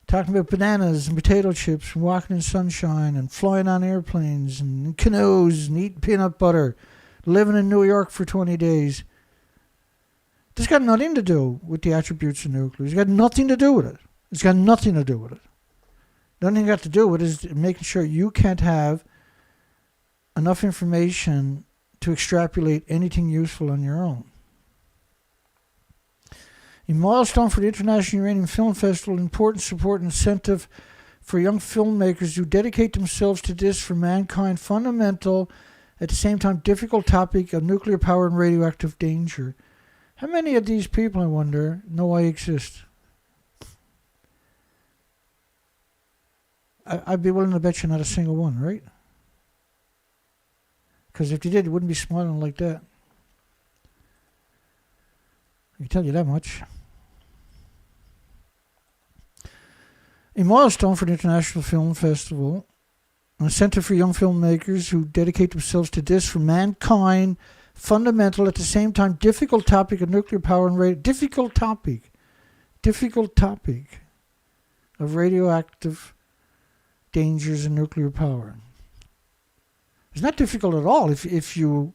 Talking about bananas and potato chips and walking in sunshine and flying on airplanes and canoes and eating peanut butter, living in New York for 20 days. This got nothing to do with the attributes of nuclear. It's got nothing to do with it. It's got nothing to do with it. The only thing it's got to do with it is making sure you can't have enough information to extrapolate anything useful on your own. A milestone for the International Uranium Film Festival, important support and incentive for young filmmakers who dedicate themselves to this for mankind fundamental, at the same time difficult topic of nuclear power and radioactive danger. How many of these people, I wonder, know I exist? I'd be willing to bet you not a single one, right? Because if you did, you wouldn't be smiling like that. I can tell you that much. A milestone for the International Film Festival, an incentive for young filmmakers who dedicate themselves to this for mankind, fundamental, at the same time difficult topic of nuclear power and difficult topic of radioactive dangers in nuclear power. It's not difficult at all if you're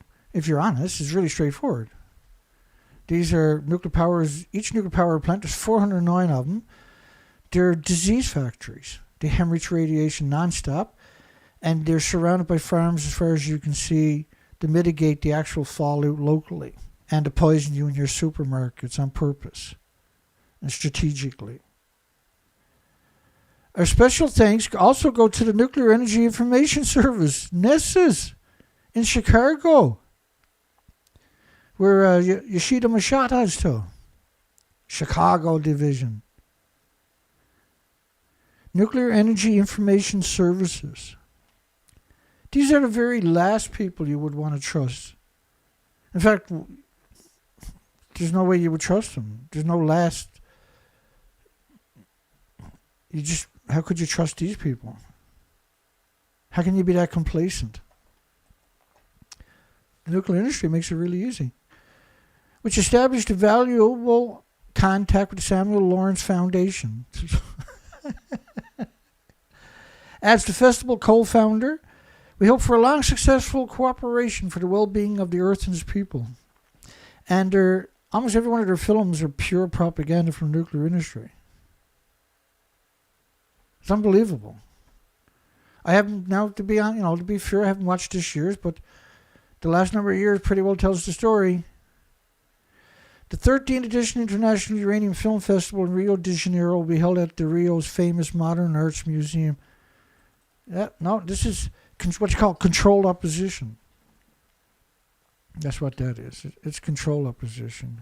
honest. It's really straightforward. These are nuclear powers. Each nuclear power plant, there's 409 of them. They're disease factories. They hemorrhage radiation nonstop, and they're surrounded by farms as far as you can see to mitigate the actual fallout locally and to poison you in your supermarkets on purpose and strategically. Our special thanks also go to the Nuclear Energy Information Service, NESIS, in Chicago, where Yoshida Mashata is to. Chicago Division. Nuclear Energy Information Services. These are the very last people you would want to trust. In fact, there's no way you would trust them. There's no last. How could you trust these people? How can you be that complacent? The nuclear industry makes it really easy. Which established a valuable contact with the Samuel Lawrence Foundation. As the festival co-founder, we hope for a long, successful cooperation for the well-being of the Earth and its people. And almost every one of their films are pure propaganda from the nuclear industry. It's unbelievable. I haven't, now to be fair, I haven't watched this year's, but the last number of years pretty well tells the story. The 13th edition International Uranium Film Festival in Rio de Janeiro will be held at the Rio's famous Modern Arts Museum. This is what you call controlled opposition. That's what that is. It's controlled opposition.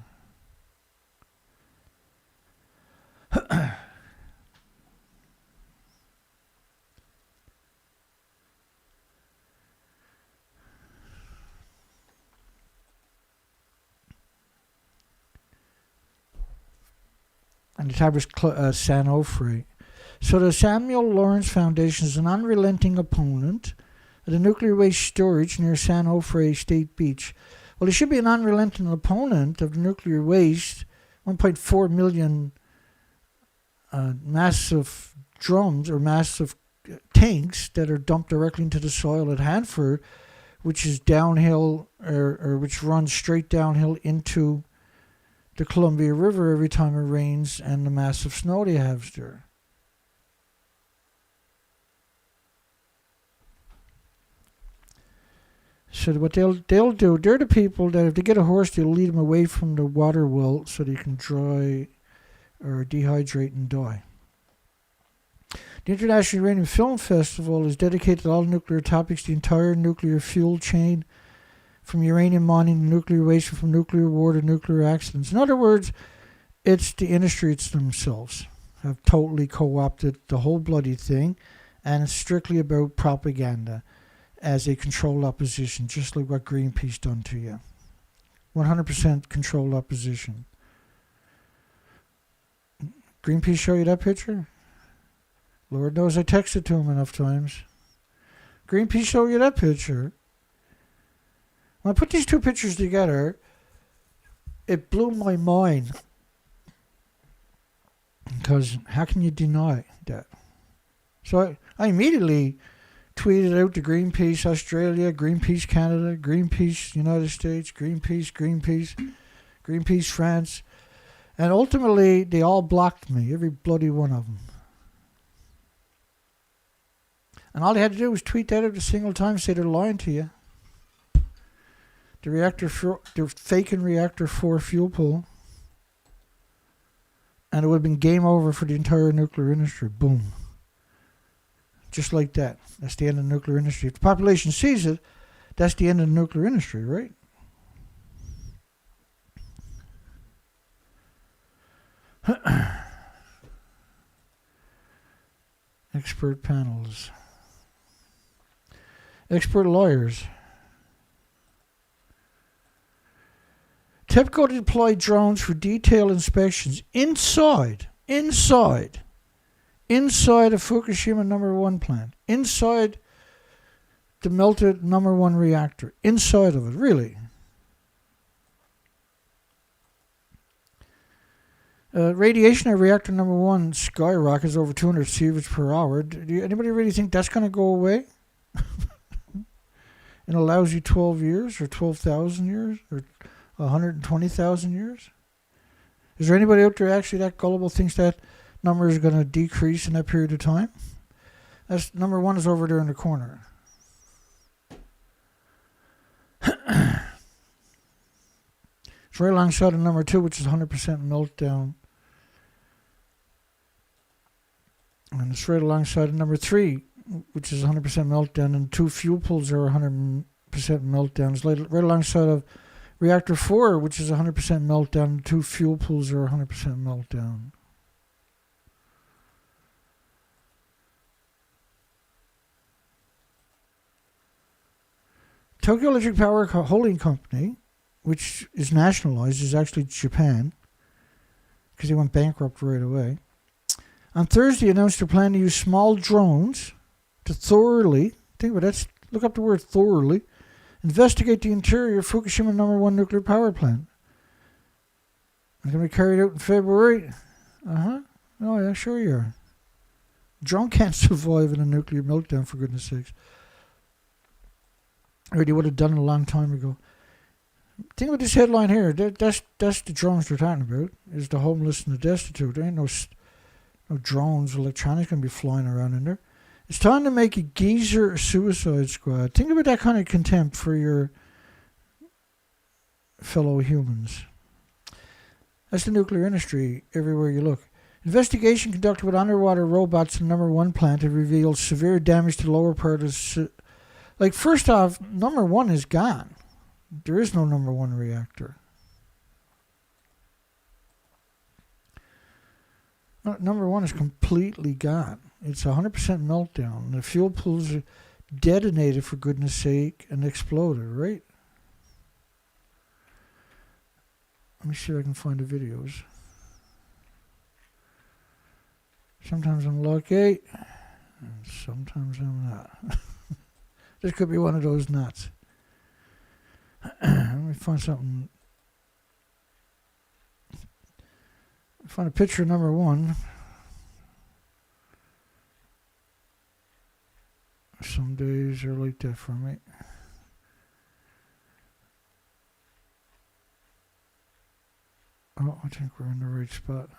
And the type was Sanofre. So the Samuel Lawrence Foundation is an unrelenting opponent of the nuclear waste storage near Sanofre State Beach. Well, it should be an unrelenting opponent of the nuclear waste, 1.4 million massive drums or massive tanks that are dumped directly into the soil at Hanford, which is downhill or which runs straight downhill into the Columbia River every time it rains and the massive snow they have there. So what they'll do, they're the people that if they get a horse, they'll lead them away from the water well so they can dry or dehydrate and die. The International Uranium Film Festival is dedicated to all nuclear topics, the entire nuclear fuel chain, from uranium mining to nuclear waste, from nuclear war to nuclear accidents. In other words, it's the industry themselves have totally co-opted the whole bloody thing, and it's strictly about propaganda as a controlled opposition, just like what Greenpeace done to you. 100% controlled opposition. Greenpeace show you that picture? Lord knows I texted to him enough times. Greenpeace show you that picture. When I put these two pictures together, it blew my mind. Because how can you deny that? So I immediately tweeted out to Greenpeace Australia, Greenpeace Canada, Greenpeace United States, Greenpeace France. And ultimately, they all blocked me, every bloody one of them. And all they had to do was tweet that out a single time, say they're lying to you. They're faking Reactor 4 fuel pool. And it would have been game over for the entire nuclear industry. Boom. Just like that. That's the end of the nuclear industry. If the population sees it, that's the end of the nuclear industry, right? Expert panels. Expert lawyers. TEPCO deployed drones for detailed inspections inside of Fukushima #1 plant, inside the melted #1 reactor, inside of it, really. Radiation at reactor #1 skyrockets over 200 sieverts per hour. Anybody really think that's going to go away? And allows you 12 years or 12,000 years or 120,000 years? Is there anybody out there actually that gullible thinks that number is going to decrease in that period of time? That's #1 is over there in the corner. It's right alongside of #2, which is 100% meltdown. And it's right alongside of #3, which is 100% meltdown. And 2 fuel pools are 100% meltdown. It's right alongside of Reactor 4, which is 100% meltdown. And 2 fuel pools are 100% meltdown. Tokyo Electric Power Holding Company, which is nationalized, is actually Japan, because they went bankrupt right away. On Thursday, announced their plan to use small drones to thoroughly, think about that, look up the word thoroughly, investigate the interior of Fukushima #1 nuclear power plant. It's going to be carried out in February. Oh yeah, sure you are. Drone can't survive in a nuclear meltdown, for goodness sakes. Already would have done it a long time ago. Think about this headline here. That's the drones they're talking about. Is the homeless and the destitute. There ain't no drones, electronics going to be flying around in there. It's time to make a geezer suicide squad. Think about that kind of contempt for your fellow humans. That's the nuclear industry everywhere you look. Investigation conducted with underwater robots in #1 plant have revealed severe damage to the lower part of... first off, #1 is gone. There is no #1 reactor. #1 is completely gone. It's 100% meltdown. The fuel pools are detonated, for goodness sake, and exploded, right? Let me see if I can find the videos. Sometimes I'm lucky, and sometimes I'm not. This could be one of those nuts. Let me find something. Find a picture of #1. Some days are like that for me. Oh, I think we're in the right spot.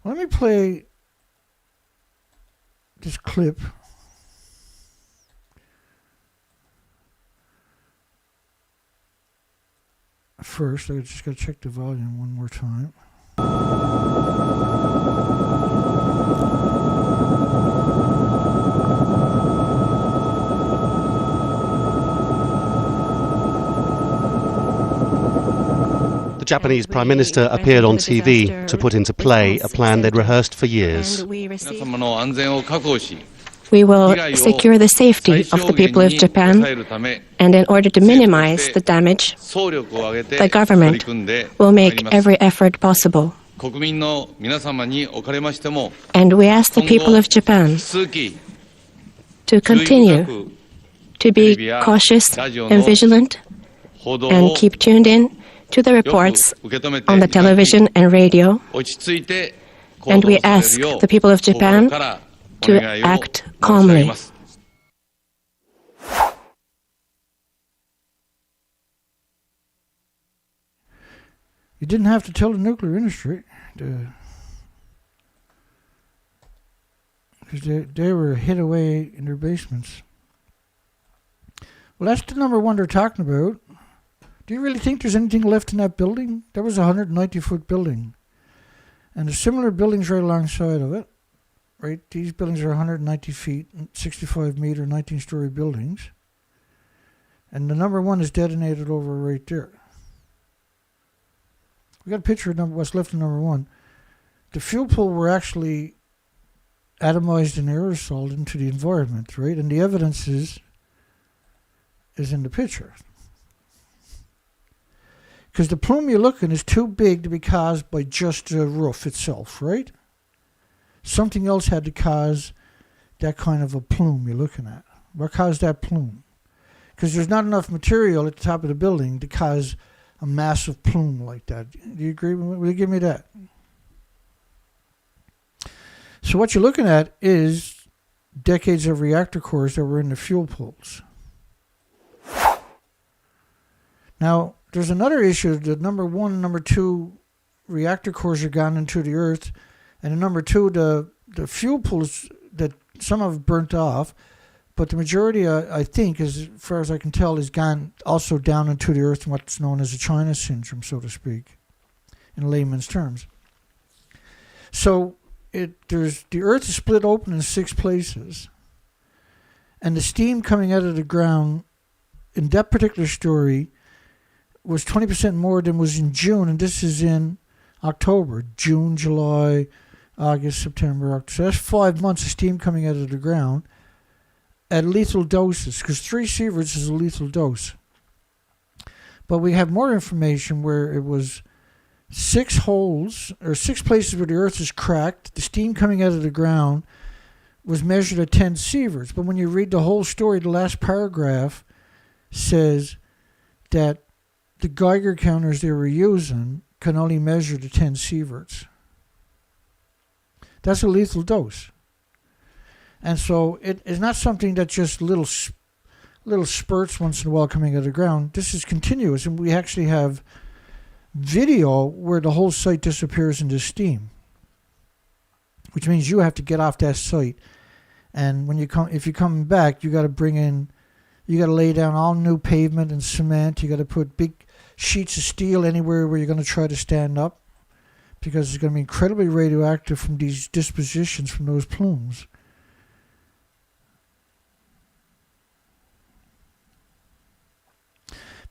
Let me play this clip. First, I just got to check the volume one more time. The Japanese Prime Minister appeared on TV to put into play a plan they'd rehearsed for years. We will secure the safety of the people of Japan, and in order to minimize the damage, the government will make every effort possible. And we ask the people of Japan to continue to be cautious and vigilant and keep tuned in to the reports on the television and radio. And we ask the people of Japan to act calmly. You didn't have to tell the nuclear industry, because they were hid away in their basements. Well, that's the number one they're talking about. Do you really think there's anything left in that building? That was a 190-foot building. And there's similar buildings right alongside of it. Right? These buildings are 190 feet, 65-meter, 19-story buildings. And the number one is detonated over right there. We got a picture of what's left of number one. The fuel pool were actually atomized and aerosoled into the environment, right? And the evidence is in the picture. Because the plume you're looking is too big to be caused by just the roof itself, right? Something else had to cause that kind of a plume you're looking at. What caused that plume? Because there's not enough material at the top of the building to cause a massive plume like that. Do you agree with me? Will you give me that? So what you're looking at is decades of reactor cores that were in the fuel pools. Now, there's another issue. The number one and number two reactor cores are gone into the earth. And the number two, the fuel pools, that some have burnt off. But the majority, I think, as far as I can tell, is gone also down into the earth in what's known as a China syndrome, so to speak, in layman's terms. So the earth is split open in 6 places. And the steam coming out of the ground in that particular story was 20% more than was in June, and this is in October. June, July, August, September, October. So that's 5 months of steam coming out of the ground at lethal doses, because 3 sieverts is a lethal dose. But we have more information where it was 6 holes, or 6 places where the earth is cracked. The steam coming out of the ground was measured at 10 sieverts. But when you read the whole story, the last paragraph says that the Geiger counters they were using can only measure the 10 sieverts. That's a lethal dose. And so it is not something that just little spurts once in a while coming out of the ground. This is continuous, and we actually have video where the whole site disappears into steam, which means you have to get off that site. And when if you're coming back, you got to lay down all new pavement and cement. You got to put big sheets of steel anywhere where you're going to try to stand up, because it's going to be incredibly radioactive from these dispositions from those plumes.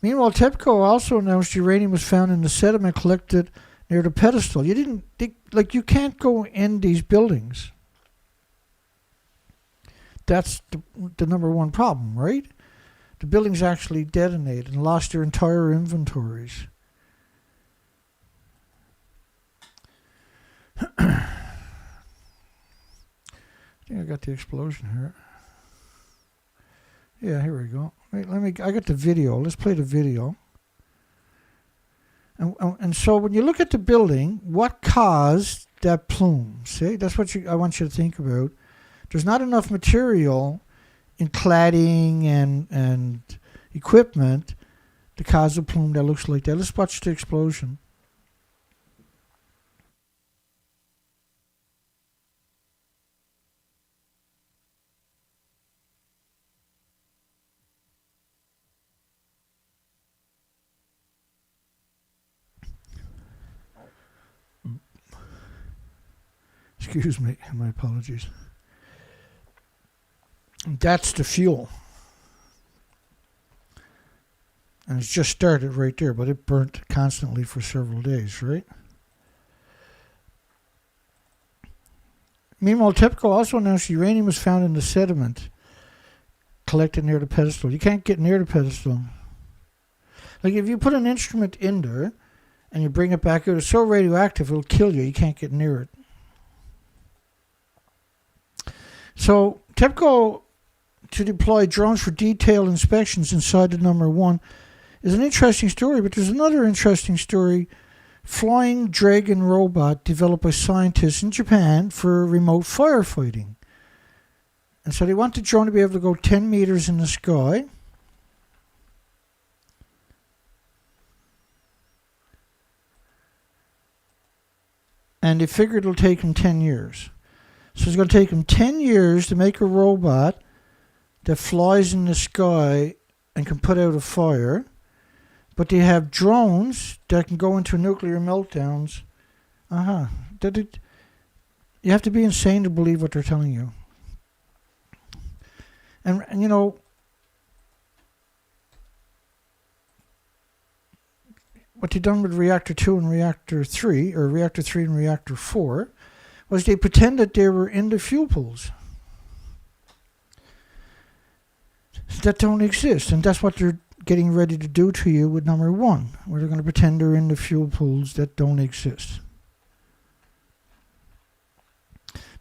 Meanwhile, TEPCO also announced uranium was found in the sediment collected near the pedestal. You can't go in these buildings. That's the number one problem, right? The buildings actually detonated and lost their entire inventories. I think I got the explosion here. Yeah, here we go. Wait, I got the video. Let's play the video. And so when you look at the building, what caused that plume? See, that's what I want you to think about. There's not enough material in cladding and equipment to cause a plume that looks like that. Let's watch the explosion. Excuse me, my apologies. That's the fuel. And it's just started right there, but it burnt constantly for several days, right? Meanwhile, TEPCO also announced uranium was found in the sediment collected near the pedestal. You can't get near the pedestal. Like if you put an instrument in there and you bring it back out, it's so radioactive it'll kill you. You can't get near it. So TEPCO to deploy drones for detailed inspections inside the number one is an interesting story, but there's another interesting story. Flying Dragon robot developed by scientists in Japan for remote firefighting. And so they want the drone to be able to go 10 meters in the sky. And they figure it'll take them 10 years. So it's going to take them 10 years to make a robot that flies in the sky and can put out a fire. But they have drones that can go into nuclear meltdowns. You have to be insane to believe what they're telling you. And you know, what they done with Reactor 2 and Reactor 3, or Reactor 3 and Reactor 4, was they pretended they were in the fuel pools that don't exist. And that's what they're getting ready to do to you with number one, where they're going to pretend they're in the fuel pools that don't exist.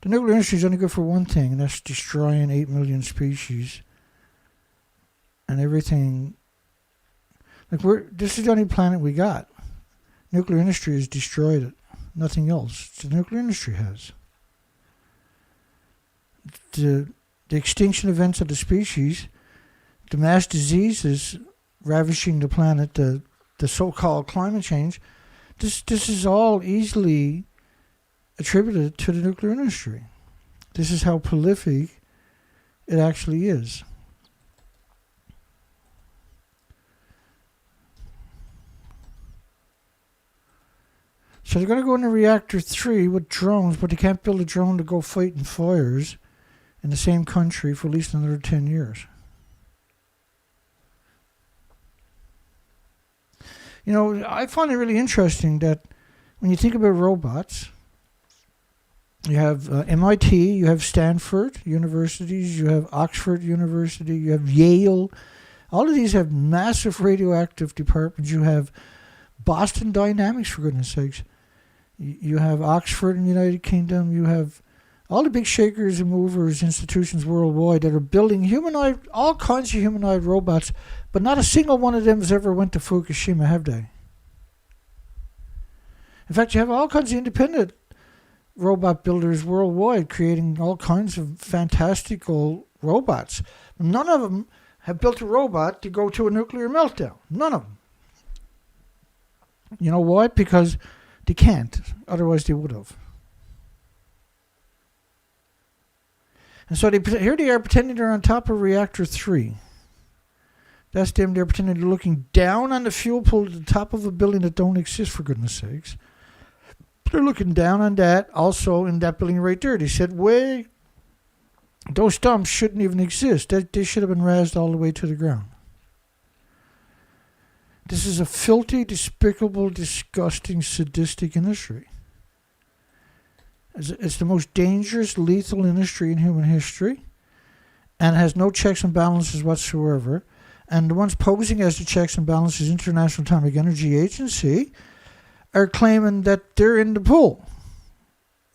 The nuclear industry is only good for one thing, and that's destroying 8 million species and everything. Like, this is the only planet we got. Nuclear industry has destroyed it. Nothing else. The nuclear industry has. The extinction events of the species, the mass diseases ravaging the planet, the so-called climate change, this is all easily attributed to the nuclear industry. This is how prolific it actually is. So they're going to go into Reactor 3 with drones, but they can't build a drone to go fight in fires in the same country for at least another 10 years. You know, I find it really interesting that when you think about robots, you have MIT, you have Stanford universities, you have Oxford University, you have Yale. All of these have massive radioactive departments. You have Boston Dynamics, for goodness sakes. You have Oxford in the United Kingdom. You have all the big shakers and movers, institutions worldwide that are building all kinds of humanoid robots, but not a single one of them has ever went to Fukushima, have they? In fact, you have all kinds of independent robot builders worldwide creating all kinds of fantastical robots. None of them have built a robot to go to a nuclear meltdown. None of them. You know why? Because they can't. Otherwise, they would have. And so here they are pretending they're on top of Reactor 3. That's them. They're pretending they're looking down on the fuel pool at the top of a building that don't exist, for goodness sakes. They're looking down on that, also in that building right there. They said, those dumps shouldn't even exist. They should have been razed all the way to the ground. This is a filthy, despicable, disgusting, sadistic industry. It's the most dangerous, lethal industry in human history, and it has no checks and balances whatsoever. And the ones posing as the checks and balances, International Atomic Energy Agency, are claiming that they're in the pool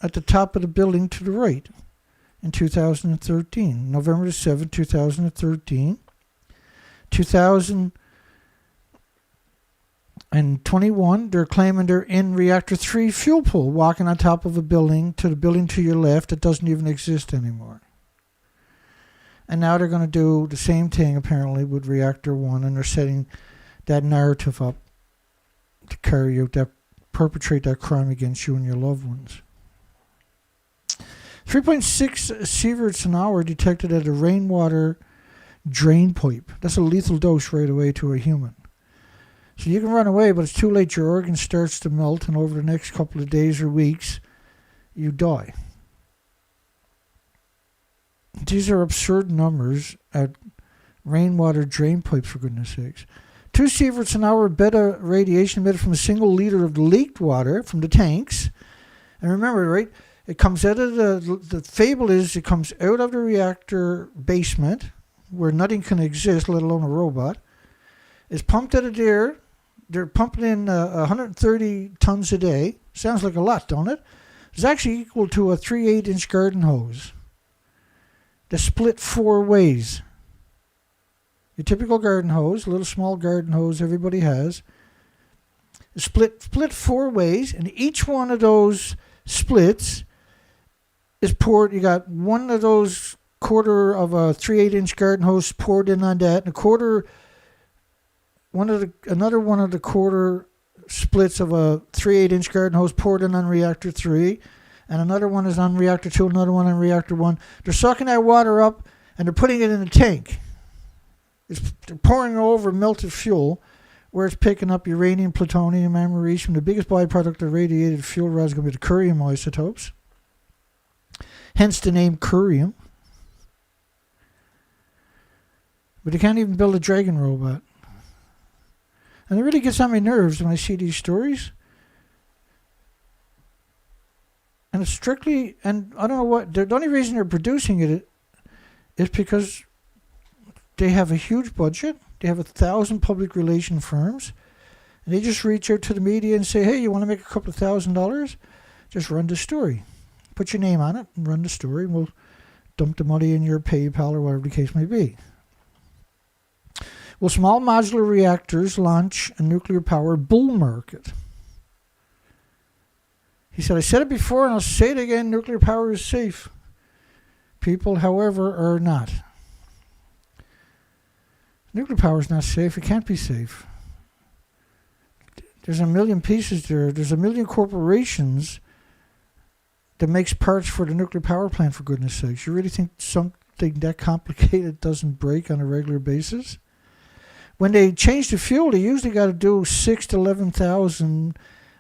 at the top of the building to the right in 2013. November the 7th, 2013. 2021, they're claiming they're in Reactor 3 fuel pool, walking on top of a building to the building to your left that doesn't even exist anymore. And now they're going to do the same thing, apparently, with Reactor 1, and they're setting that narrative up to carry out that, perpetrate that crime against you and your loved ones. 3.6 sieverts an hour detected at a rainwater drain pipe. That's a lethal dose right away to a human. So you can run away, but it's too late. Your organ starts to melt, and over the next couple of days or weeks, you die. These are absurd numbers at rainwater drain pipes, for goodness sakes. 2 sieverts an hour beta radiation emitted from a single liter of leaked water from the tanks. And remember, right, it comes out of the fable is it comes out of the reactor basement where nothing can exist, let alone a robot. It's pumped out of there. They're pumping in 130 tons a day. Sounds like a lot, don't it? It's actually equal to a 3/8-inch garden hose. They're split 4 ways. Your typical garden hose, a little small garden hose everybody has, split 4 ways, and each one of those splits is poured. You got one of those quarter of a 3/8-inch garden hose poured in on that, and another one of the quarter splits of a 3/8-inch garden hose poured in on reactor 3, and another one is on reactor 2, another one on reactor 1. They're sucking that water up and they're putting it in a tank. They're pouring over melted fuel where it's picking up uranium, plutonium, americium. The biggest byproduct of radiated fuel rod is going to be the curium isotopes. Hence the name curium. But they can't even build a Dragon robot. And it really gets on my nerves when I see these stories. And it's strictly, and I don't know what, the only reason they're producing it is because they have a huge budget. They have 1,000 public relation firms. And they just reach out to the media and say, hey, you want to make a couple of $1,000? Just run the story. Put your name on it and run the story. And we'll dump the money in your PayPal or whatever the case may be. Will small modular reactors launch a nuclear power bull market? He said, I said it before and I'll say it again, nuclear power is safe. People, however, are not. Nuclear power is not safe. It can't be safe. There's a million pieces there. There's a million corporations that makes parts for the nuclear power plant, for goodness sakes. You really think something that complicated doesn't break on a regular basis? When they change the fuel, they usually got to do 6,000 to 11,000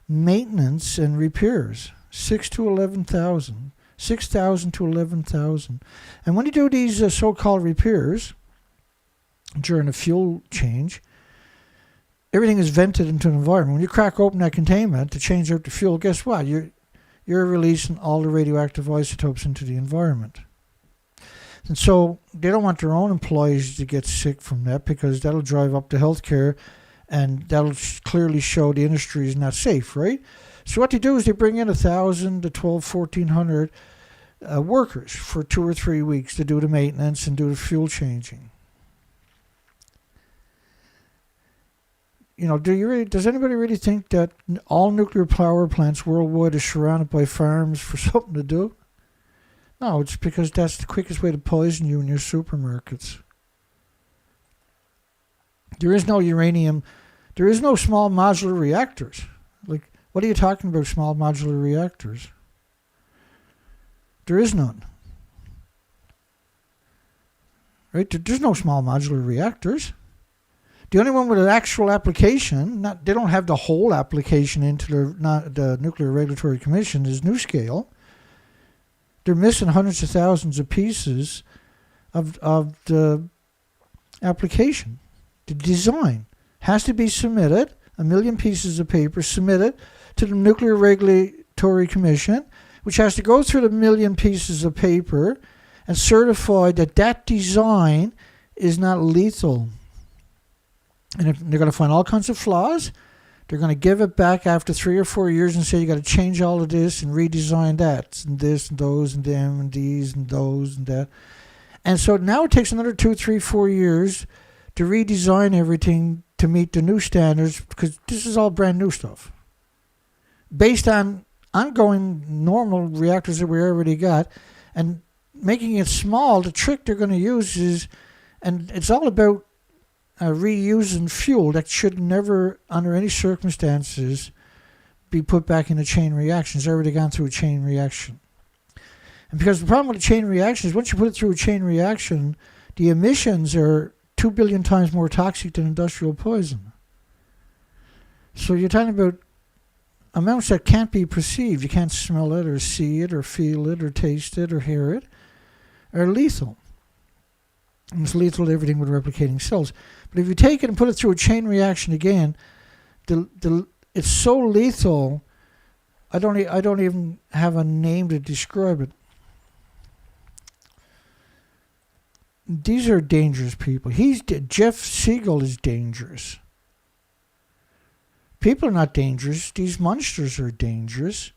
maintenance and repairs. 6,000 to 11,000. 6,000 to 11,000. And when you do these so-called repairs during a fuel change, everything is vented into an environment. When you crack open that containment to change out the fuel, guess what? You're releasing all the radioactive isotopes into the environment. And so they don't want their own employees to get sick from that, because that'll drive up the healthcare and that'll clearly show the industry is not safe, right? So what they do is they bring in 1,000 to 1,400 workers for 2 or 3 weeks to do the maintenance and do the fuel changing. You know, does anybody really think that all nuclear power plants worldwide are surrounded by farms for something to do? No, it's because that's the quickest way to poison you in your supermarkets. There is no uranium. There is no small modular reactors. Like, what are you talking about, small modular reactors? There is none. Right? There's no small modular reactors. The only one with an actual application, they don't have the whole application into the Nuclear Regulatory Commission, is NuScale. They're missing hundreds of thousands of pieces of the application. The design has to be submitted, 1 million pieces of paper submitted to the Nuclear Regulatory Commission, which has to go through the 1 million pieces of paper and certify that design is not lethal. And if they're going to find all kinds of flaws, they're going to give it back after 3 or 4 years and say you got to change all of this and redesign that and this and those and them and these and those and that. And so now it takes another 2, 3, 4 years to redesign everything to meet the new standards, because this is all brand new stuff. Based on ongoing normal reactors that we already got, and making it small, the trick they're going to use is, and it's all about reusing fuel that should never, under any circumstances, be put back in a chain reaction. It's already gone through a chain reaction. And because the problem with a chain reaction is once you put it through a chain reaction, the emissions are 2 billion times more toxic than industrial poison. So you're talking about amounts that can't be perceived. You can't smell it or see it or feel it or taste it or hear it, are lethal. And it's lethal to everything with replicating cells. But if you take it and put it through a chain reaction again, it's so lethal, I don't even have a name to describe it. These are dangerous people. Jeff Siegel is dangerous. People are not dangerous. These monsters are dangerous.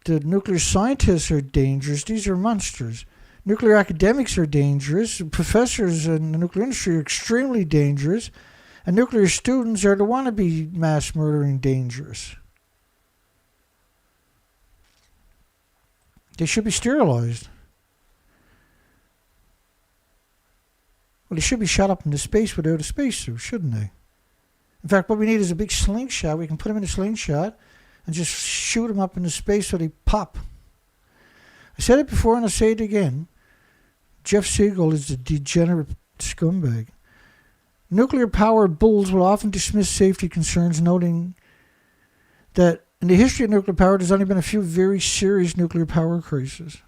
The nuclear scientists are dangerous. These are monsters. Nuclear academics are dangerous. Professors in the nuclear industry are extremely dangerous. And nuclear students are the wannabe mass murdering dangerous. They should be sterilized. Well, they should be shot up into space without a spacesuit, shouldn't they? In fact, what we need is a big slingshot. We can put them in a slingshot and just shoot them up into space so they pop. I said it before and I'll say it again. Jeff Siegel is a degenerate scumbag. Nuclear-powered bulls will often dismiss safety concerns, noting that in the history of nuclear power, there's only been a few very serious nuclear power crises.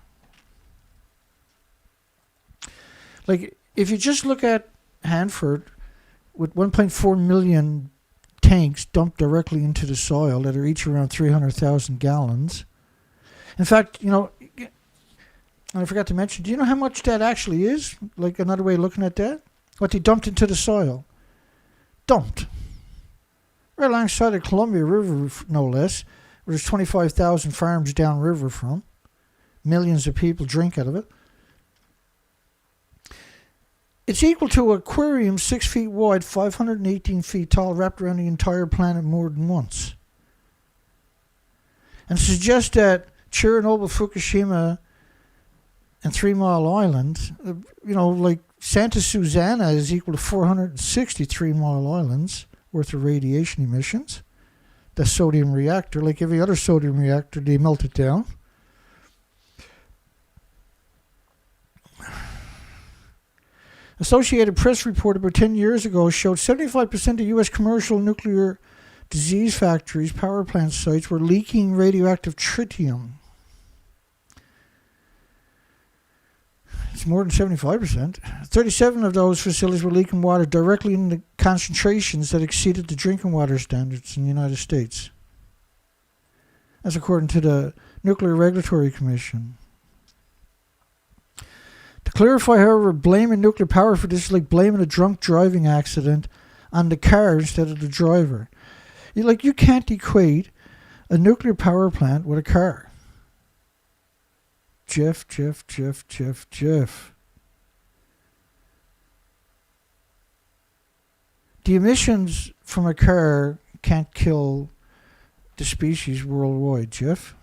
Like, if you just look at Hanford, with 1.4 million tanks dumped directly into the soil that are each around 300,000 gallons. In fact, I forgot to mention, do you know how much that actually is? Like another way of looking at that? What they dumped into the soil. Dumped. Right alongside the Columbia River, no less, where there's 25,000 farms downriver from. Millions of people drink out of it. It's equal to an aquarium 6 feet wide, 518 feet tall, wrapped around the entire planet more than once. And suggest that Chernobyl, Fukushima, and 3 Mile Island, like Santa Susana is equal to 463 Mile Islands worth of radiation emissions. The sodium reactor, like every other sodium reactor, they melt it down. Associated Press report about 10 years ago showed 75% of U.S. commercial nuclear disease factories, power plant sites, were leaking radioactive tritium. It's more than 75%. 37 of those facilities were leaking water directly in the concentrations that exceeded the drinking water standards in the United States. That's according to the Nuclear Regulatory Commission. To clarify, however, blaming nuclear power for this is like blaming a drunk driving accident on the car instead of the driver. You can't equate a nuclear power plant with a car. Jeff. The emissions from a car can't kill the species worldwide, Jeff.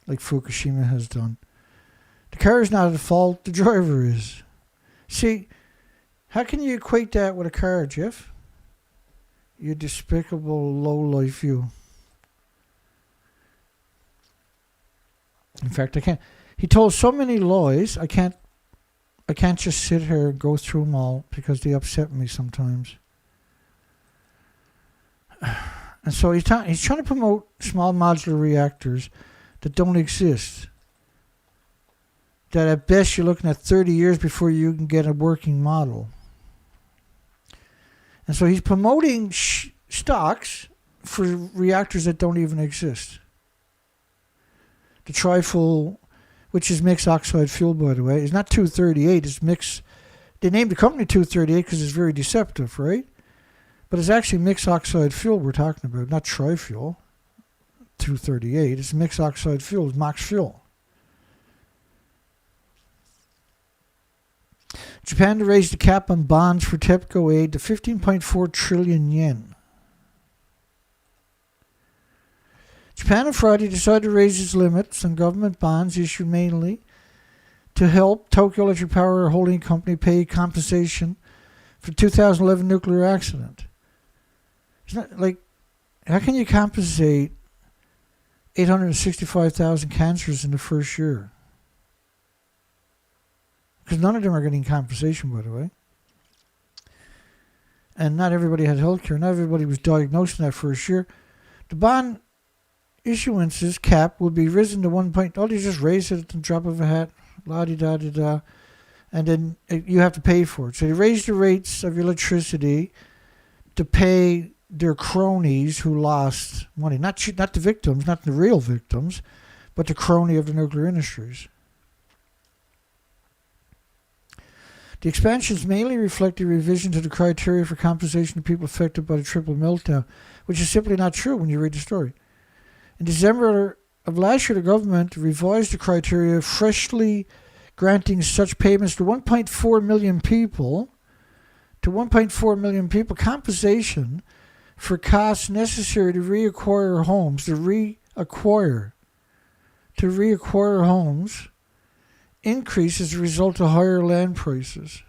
Like Fukushima has done. The car is not at fault, the driver is. See, how can you equate that with a car, Jeff? You despicable low-life you. In fact, I can't. He told so many lies, I can't just sit here and go through them all because they upset me sometimes. And so he's trying to promote small modular reactors that don't exist. That at best you're looking at 30 years before you can get a working model. And so he's promoting stocks for reactors that don't even exist. The trifle, which is mixed oxide fuel, by the way, is not 238, it's mixed. They named the company 238 because it's very deceptive, right? But it's actually mixed oxide fuel we're talking about, not tri-fuel. 238, it's mixed oxide fuel, it's MOX fuel. Japan to raise the cap on bonds for TEPCO aid to 15.4 trillion yen. Japan on Friday decided to raise its limits on government bonds issued mainly to help Tokyo Electric Power Holding Company pay compensation for the 2011 nuclear accident. It's not like, how can you compensate 865,000 cancers in the first year? Because none of them are getting compensation, by the way. And not everybody had health care. Not everybody was diagnosed in that first year. The bond issuances cap would be risen to 1 point. Oh, you just raise it at the drop of a hat. La-di-da-di-da. And then you have to pay for it. So they raised the rates of your electricity to pay their cronies who lost money. Not the victims, not the real victims, but the crony of the nuclear industries. The expansions mainly reflect a revision to the criteria for compensation to people affected by the triple meltdown, which is simply not true when you read the story. In December of last year, the government revised the criteria, freshly granting such payments to 1.4 million people, compensation for costs necessary to reacquire homes, increase as a result of higher land prices.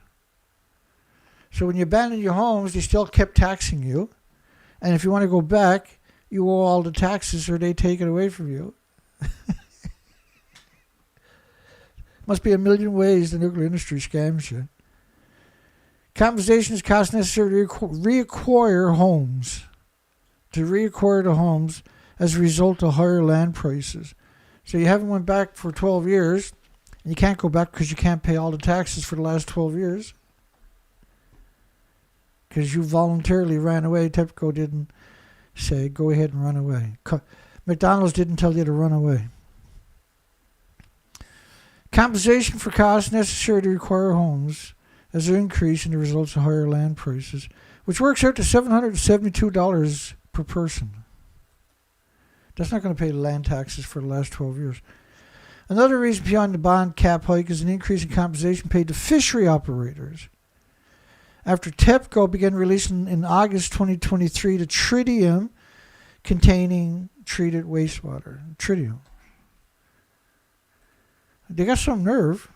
So when you abandon your homes, they still kept taxing you. And if you want to go back, you owe all the taxes or they take it away from you. Must be a million ways the nuclear industry scams you. Compensation is cost necessary to reacquire homes. To reacquire the homes as a result of higher land prices. So you haven't went back for 12 years, and you can't go back because you can't pay all the taxes for the last 12 years. Because you voluntarily ran away. TEPCO didn't say, go ahead and run away. McDonald's didn't tell you to run away. Compensation for costs necessary to require homes as an increase in the results of higher land prices, which works out to $772 per person. That's not going to pay land taxes for the last 12 years. Another reason behind the bond cap hike is an increase in compensation paid to fishery operators. After TEPCO began releasing in August 2023 the tritium containing treated wastewater. Tritium. They got some nerve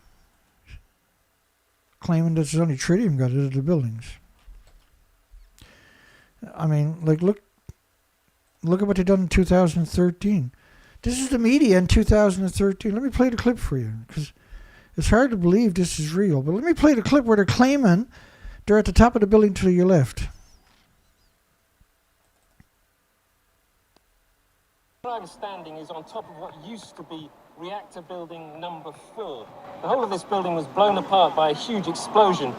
claiming that there's only tritium got into the buildings. I mean, like, look at what they done in 2013. This is the media in 2013. Let me play the clip for you, because it's hard to believe this is real. But let me play the clip where they're claiming they're at the top of the building to your left. I'm standing is on top of what used to be Reactor building number 4. The whole of this building was blown apart by a huge explosion.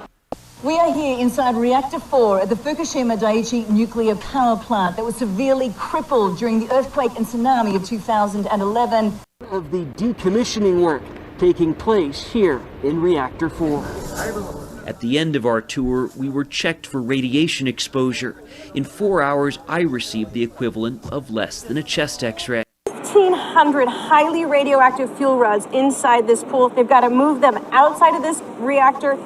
We are here inside Reactor 4 at the Fukushima Daiichi nuclear power plant that was severely crippled during the earthquake and tsunami of 2011. Of the decommissioning work taking place here in Reactor 4. At the end of our tour, we were checked for radiation exposure. In 4 hours, I received the equivalent of less than a chest x-ray. 1,500 highly radioactive fuel rods inside this pool. They've got to move them outside of this reactor.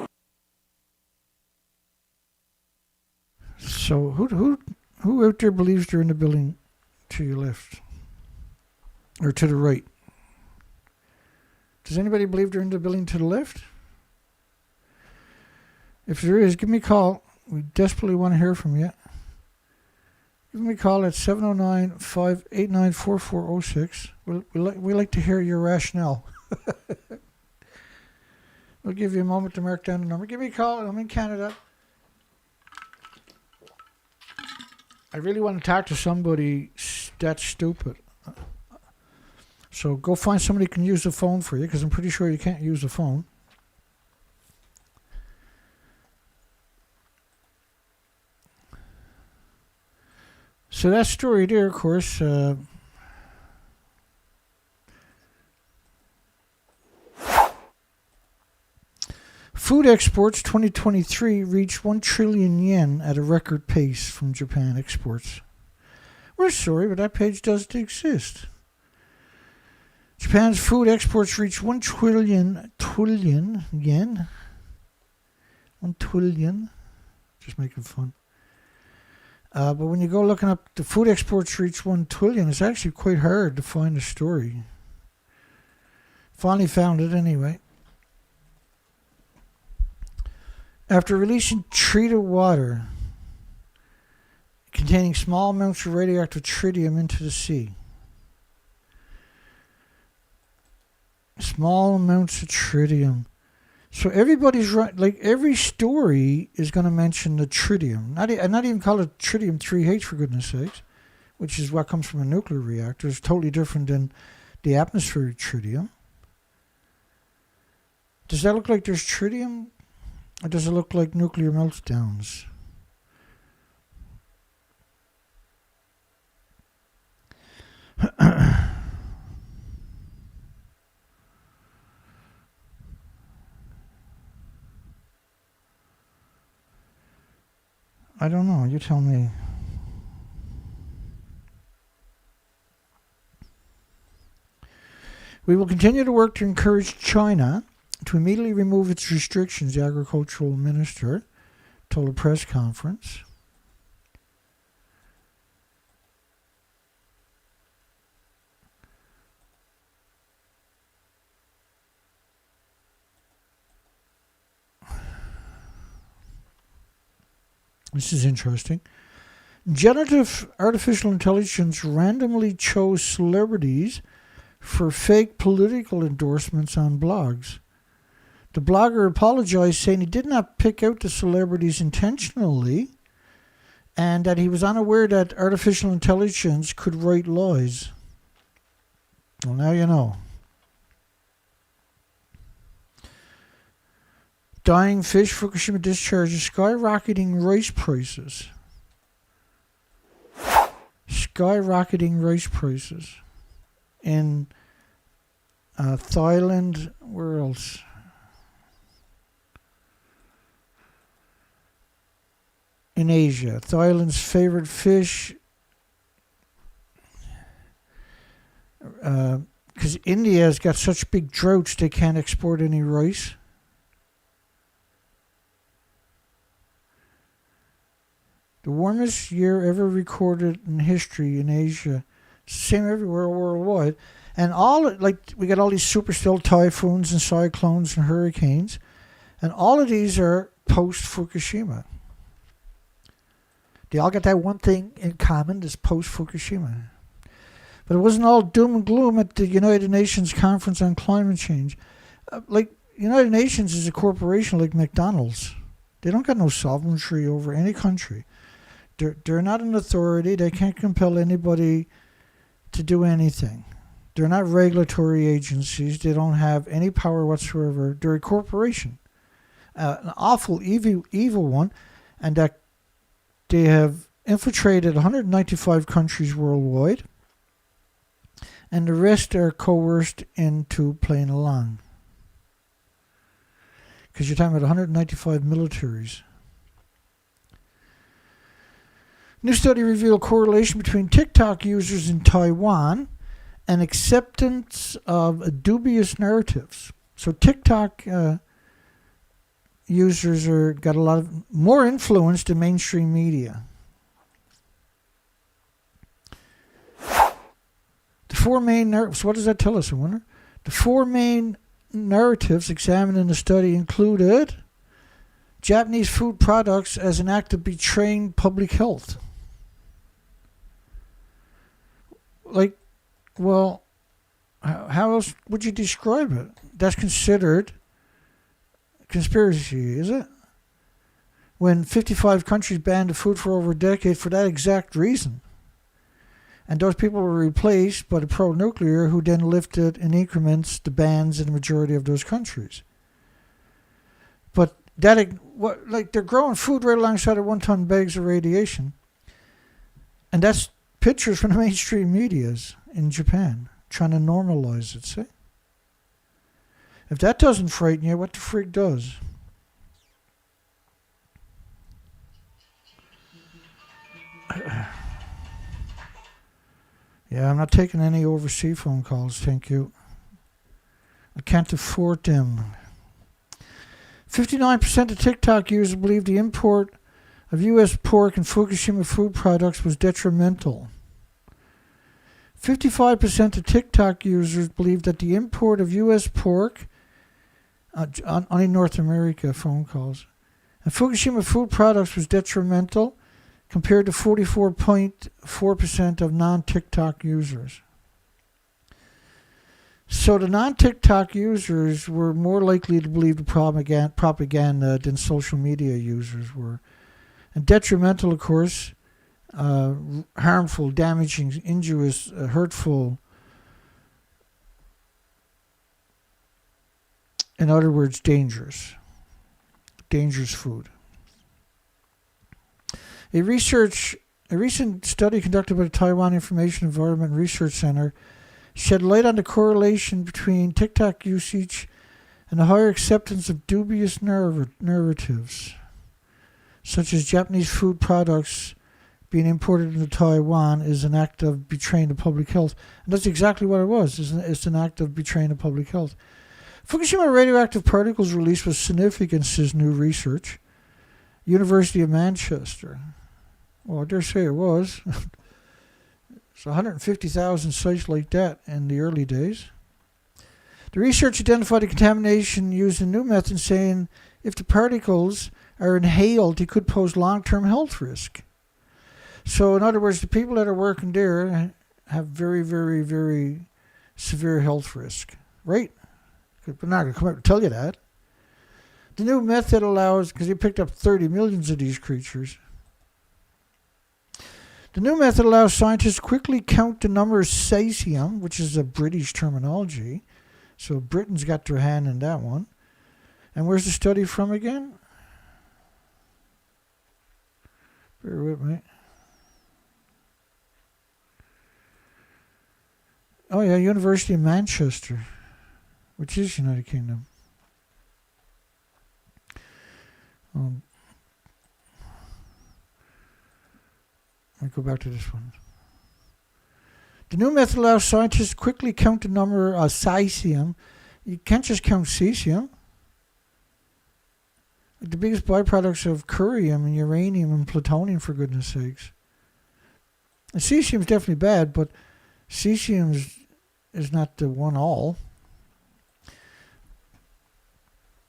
So who out there believes they're in the building to your left? Or to the right? Does anybody believe they're in the building to the left? If there is, give me a call. We desperately want to hear from you. Give me a call at 709-589-4406. We like to hear your rationale. We'll give you a moment to mark down the number. Give me a call. I'm in Canada. I really want to talk to somebody that's stupid. So go find somebody who can use the phone for you, because I'm pretty sure you can't use the phone. So that story there, of course, food exports 2023 reached 1 trillion yen at a record pace from Japan exports. We're sorry, but that page doesn't exist. Japan's food exports reached 1 trillion yen. 1 trillion. Just making fun. But when you go looking up the food exports reach 1 trillion, it's actually quite hard to find the story. Finally found it anyway. After releasing treated water containing small amounts of radioactive tritium into the sea. Small amounts of tritium. So everybody's right, like every story is going to mention the tritium. Not even call it tritium 3H, for goodness sakes, which is what comes from a nuclear reactor. It's totally different than the atmospheric tritium. Does that look like there's tritium? Or does it look like nuclear meltdowns? I don't know. You tell me. We will continue to work to encourage China to immediately remove its restrictions, the agricultural minister told a press conference. This is interesting. Generative artificial intelligence randomly chose celebrities for fake political endorsements on blogs. The blogger apologized, saying he did not pick out the celebrities intentionally and that he was unaware that artificial intelligence could write lies. Well, now you know. Dying fish, Fukushima discharges, skyrocketing rice prices. Skyrocketing rice prices. In Thailand, where else? In Asia. Thailand's favorite fish, because India has got such big droughts they can't export any rice. The warmest year ever recorded in history in Asia. Same everywhere worldwide. And we got all these supercell typhoons and cyclones and hurricanes. And all of these are post-Fukushima. They all got that one thing in common, this post-Fukushima. But it wasn't all doom and gloom at the United Nations Conference on Climate Change. United Nations is a corporation like McDonald's. They don't got no sovereignty over any country. They're not an authority. They can't compel anybody to do anything. They're not regulatory agencies. They don't have any power whatsoever. They're a corporation, an awful, evil one, and that they have infiltrated 195 countries worldwide, and the rest are coerced into playing along. Because you're talking about 195 militaries. New study revealed correlation between TikTok users in Taiwan and acceptance of dubious narratives. So TikTok users got a lot of more influence than mainstream media. The four main narratives. What does that tell us, I wonder? The four main narratives examined in the study included Japanese food products as an act of betraying public health. How else would you describe it? That's considered conspiracy, is it? When 55 countries banned the food for over a decade for that exact reason. And those people were replaced by the pro-nuclear who then lifted in increments the bans in the majority of those countries. But they're growing food right alongside of 1-ton bags of radiation. And that's pictures from the mainstream medias in Japan trying to normalize it, see? If that doesn't frighten you, what the freak does? Yeah, I'm not taking any overseas phone calls, thank you. I can't afford them. 59% of TikTok users believe the import of U.S. pork and Fukushima food products was detrimental. 55% of TikTok users believe that the import of U.S. pork, only North America phone calls, and Fukushima food products was detrimental compared to 44.4% of non-TikTok users. So the non-TikTok users were more likely to believe the propaganda than social media users were. And detrimental, of course, harmful, damaging, injurious, hurtful. In other words, dangerous. Dangerous food. A recent study conducted by the Taiwan Information Environment Research Center shed light on the correlation between TikTok usage and the higher acceptance of dubious narratives, such as Japanese food products being imported into Taiwan is an act of betraying the public health. And that's exactly what it was. It's an act of betraying the public health. Fukushima radioactive particles release was significant, says new research. University of Manchester. Well, I dare say it was. It's 150,000 sites like that in the early days. The research identified a contamination used a new method, saying if the particles are inhaled, they could pose long-term health risk. So, in other words, the people that are working there have very, very, very severe health risk, right? But I'm not going to come out and tell you that. The new method allows, because they picked up 30 millions of these creatures, the new method allows scientists to quickly count the number of cesium, which is a British terminology. So Britain's got their hand in that one. And where's the study from again? Bear with me. Oh yeah, University of Manchester, which is United Kingdom. Let me go back to this one. The new method allows scientists to quickly count the number of cesium. You can't just count cesium. The biggest byproducts of curium and uranium and plutonium, for goodness sakes. And cesium is definitely bad, but cesium is not the one all.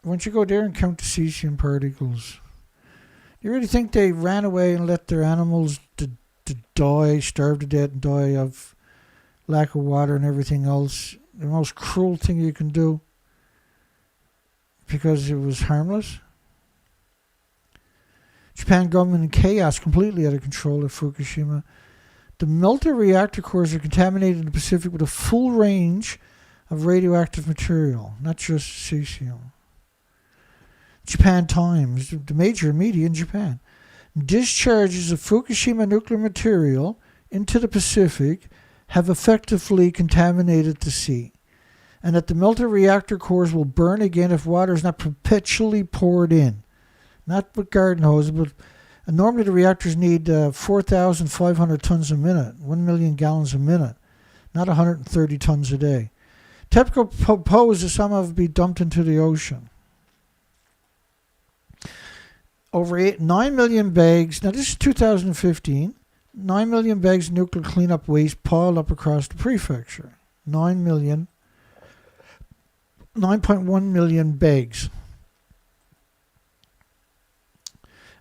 Once you go there and count the cesium particles, you really think they ran away and let their animals to die, starve to death, and die of lack of water and everything else? The most cruel thing you can do because it was harmless. Japan government in chaos, completely out of control at Fukushima. The melted reactor cores are contaminated in the Pacific with a full range of radioactive material, not just cesium. Japan Times, the major media in Japan. Discharges of Fukushima nuclear material into the Pacific have effectively contaminated the sea, and that the melted reactor cores will burn again if water is not perpetually poured in. Not with garden hoses, but normally the reactors need 4,500 tons a minute, 1 million gallons a minute, not 130 tons a day. TEPCO proposed that some of it be dumped into the ocean. Over 9 million bags, now this is 2015, 9 million bags of nuclear cleanup waste piled up across the prefecture. 9.1 million bags.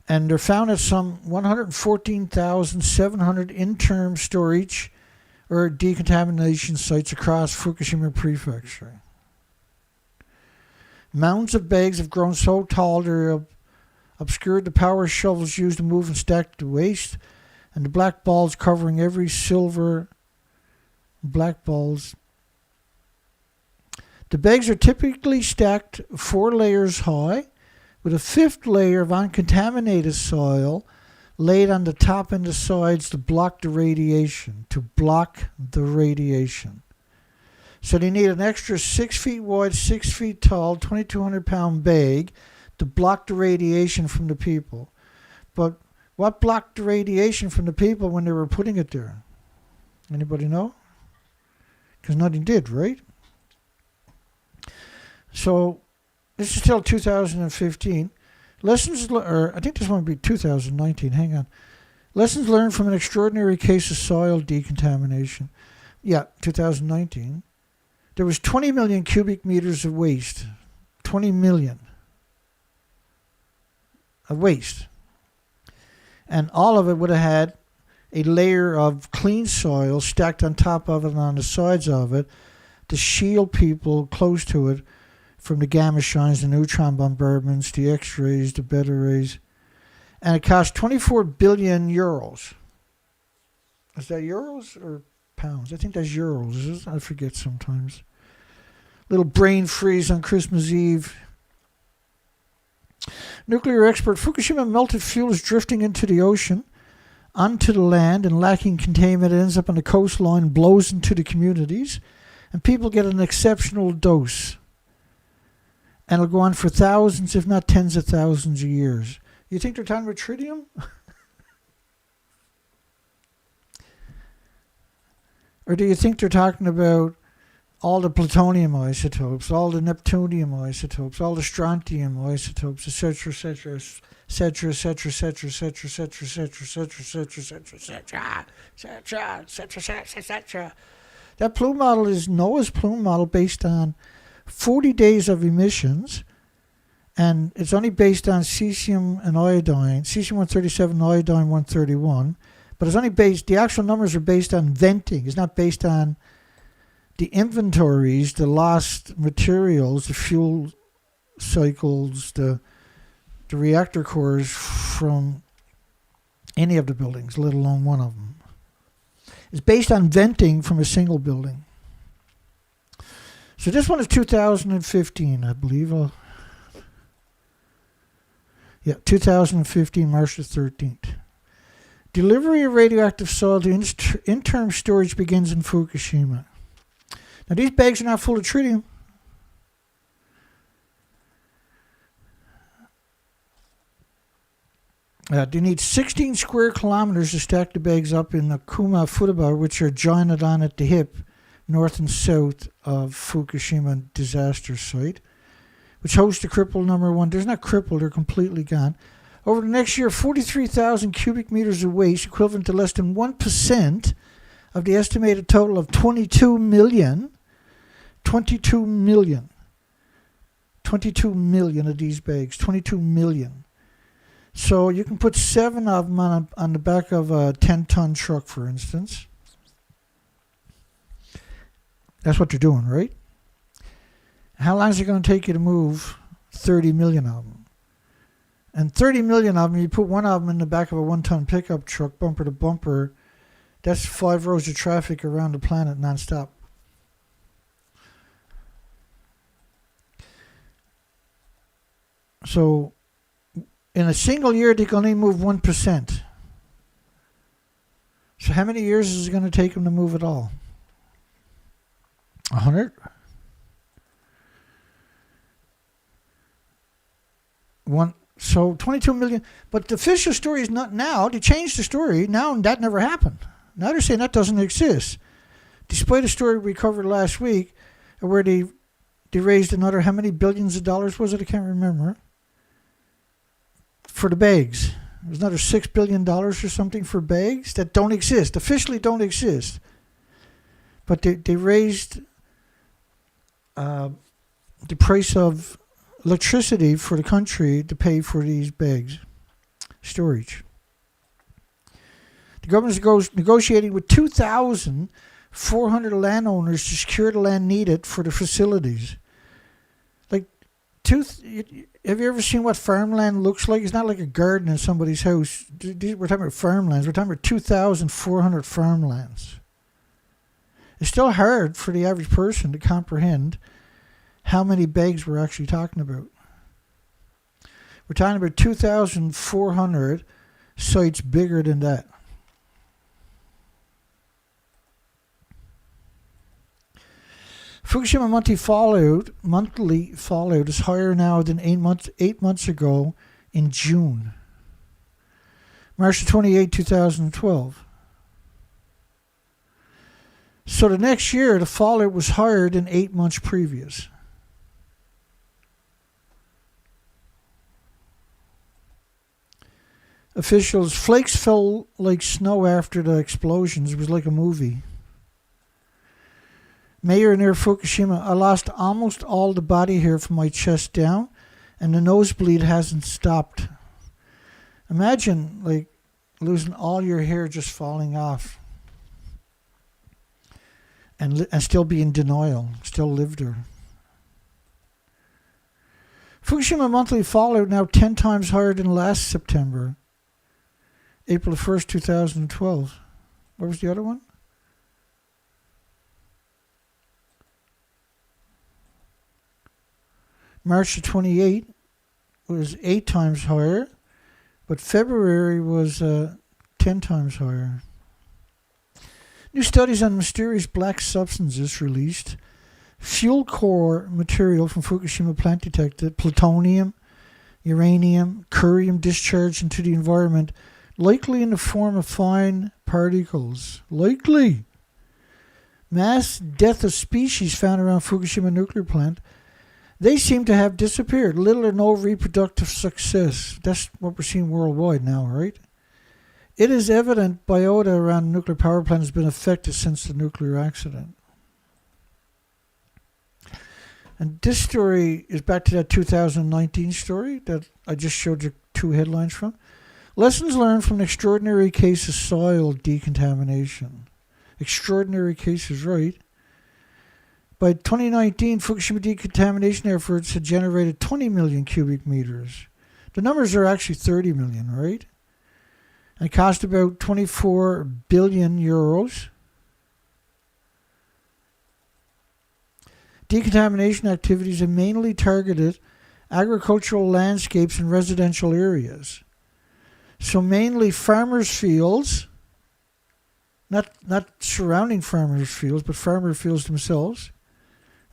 And they're found at some 114,700 interim storage or decontamination sites across Fukushima prefecture. Mounds of bags have grown so tall they're obscured the power shovels used to move and stack the waste, and the black balls covering every silver black balls. The bags are typically stacked 4 layers high, with a 5th layer of uncontaminated soil laid on the top and the sides to block the radiation. So they need an extra 6 feet wide, 6 feet tall, 2,200-pound bag to block the radiation from the people. But what blocked the radiation from the people when they were putting it there? Anybody know? Because nothing did, right? So this is still 2015. I think this one would be 2019. Hang on. Lessons learned from an extraordinary case of soil decontamination. Yeah, 2019. There was 20 million cubic meters of waste. 20 million. Of waste. And all of it would have had a layer of clean soil stacked on top of it and on the sides of it to shield people close to it from the gamma shines, the neutron bombardments, the X-rays, the beta rays. And it cost 24 billion euros. Is that euros or pounds? I think that's euros. I forget sometimes. Little brain freeze on Christmas Eve. Nuclear expert: Fukushima melted fuel is drifting into the ocean, onto the land, and lacking containment. It ends up on the coastline, blows into the communities, and people get an exceptional dose. And it'll go on for thousands, if not tens of thousands of years. You think they're talking about tritium? Or do you think they're talking about all the plutonium isotopes, all the neptunium isotopes, all the strontium isotopes, etc., etc., etc., etc., etc., etc., etc., etc., etc. That plume model is Noah's plume model based on 40 days of emissions, and it's only based on cesium and iodine, cesium-137, iodine-131, but it's only based, the actual numbers are based on venting. It's not based on the inventories, the lost materials, the fuel cycles, the reactor cores from any of the buildings, let alone one of them. It's based on venting from a single building. So this one is 2015, I believe. 2015, March the 13th. Delivery of radioactive soil to interim storage begins in Fukushima. Now these bags are not full of tritium. They need 16 square kilometers to stack the bags up in the Kuma Futaba, which are jointed on at the hip, north and south of Fukushima disaster site, which hosts the crippled number one. They're not crippled, they're completely gone. Over the next year, 43,000 cubic meters of waste, equivalent to less than 1% of the estimated total of 22 million. 22 million. 22 million of these bags. 22 million. So you can put 7 of them on the back of a 10-ton truck, for instance. That's what they're doing, right? How long is it going to take you to move 30 million of them? And 30 million of them, you put one of them in the back of a 1-ton pickup truck, bumper to bumper. That's 5 rows of traffic around the planet nonstop. So in a single year, they can only move 1%. So how many years is it going to take them to move it all? 100? So 22 million. But the official story is not now. They changed the story. Now that never happened. Now they're saying that doesn't exist. Despite a story we covered last week where they raised another, how many billions of dollars was it? I can't remember. For the bags. It was another $6 billion or something for bags that don't exist. Officially don't exist. But they raised the price of electricity for the country to pay for these bags storage. The government goes negotiating with 2,400 landowners to secure the land needed for the facilities. Have you ever seen what farmland looks like? It's not like a garden in somebody's house. We're talking about farmlands. We're talking about 2,400 farmlands. It's still hard for the average person to comprehend how many bags we're actually talking about. We're talking about 2,400 sites bigger than that. Fukushima monthly fallout is higher now than 8 months ago in June. March 28, 2012. So the next year, the fallout was higher than 8 months previous. Officials, flakes fell like snow after the explosions. It was like a movie. Mayor near Fukushima, I lost almost all the body hair from my chest down, and the nosebleed hasn't stopped. Imagine, losing all your hair just falling off. And still be in denial, still live there. Fukushima monthly fallout now 10 times higher than last September. April 1st, 2012. What was the other one? March 28 was 8 times higher, but February was 10 times higher. New studies on mysterious black substances released. Fuel core material from Fukushima plant detected plutonium, uranium, curium discharged into the environment, likely in the form of fine particles. Likely. mass death of species found around Fukushima nuclear plant, they seem to have disappeared. Little or no reproductive success. That's what we're seeing worldwide now, right? It is evident biota around the nuclear power plant has been affected since the nuclear accident. And this story is back to that 2019 story that I just showed you 2 headlines from. Lessons learned from an extraordinary case of soil decontamination. Extraordinary cases, right? By 2019, Fukushima decontamination efforts had generated 20 million cubic meters. The numbers are actually 30 million, right? And cost about 24 billion euros. Decontamination activities have mainly targeted agricultural landscapes and residential areas. So mainly farmers' fields, not surrounding farmers' fields, but farmer fields themselves.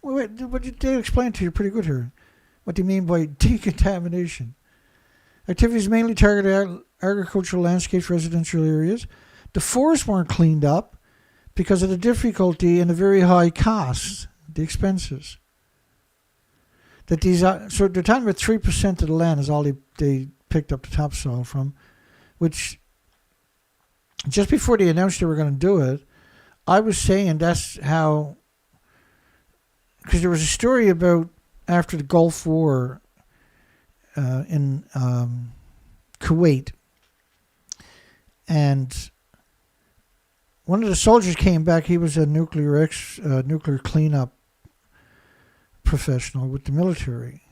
Wait, what did they explain to you pretty good here? What do you mean by decontamination? Activities mainly targeted agricultural landscapes, residential areas. The forests weren't cleaned up because of the difficulty and the very high costs, the expenses. That these are, so they're talking about 3% of the land is all they picked up the topsoil from, which just before they announced they were going to do it, I was saying that's how, because there was a story about after the Gulf War in Kuwait, and one of the soldiers came back. He was a nuclear cleanup professional with the military,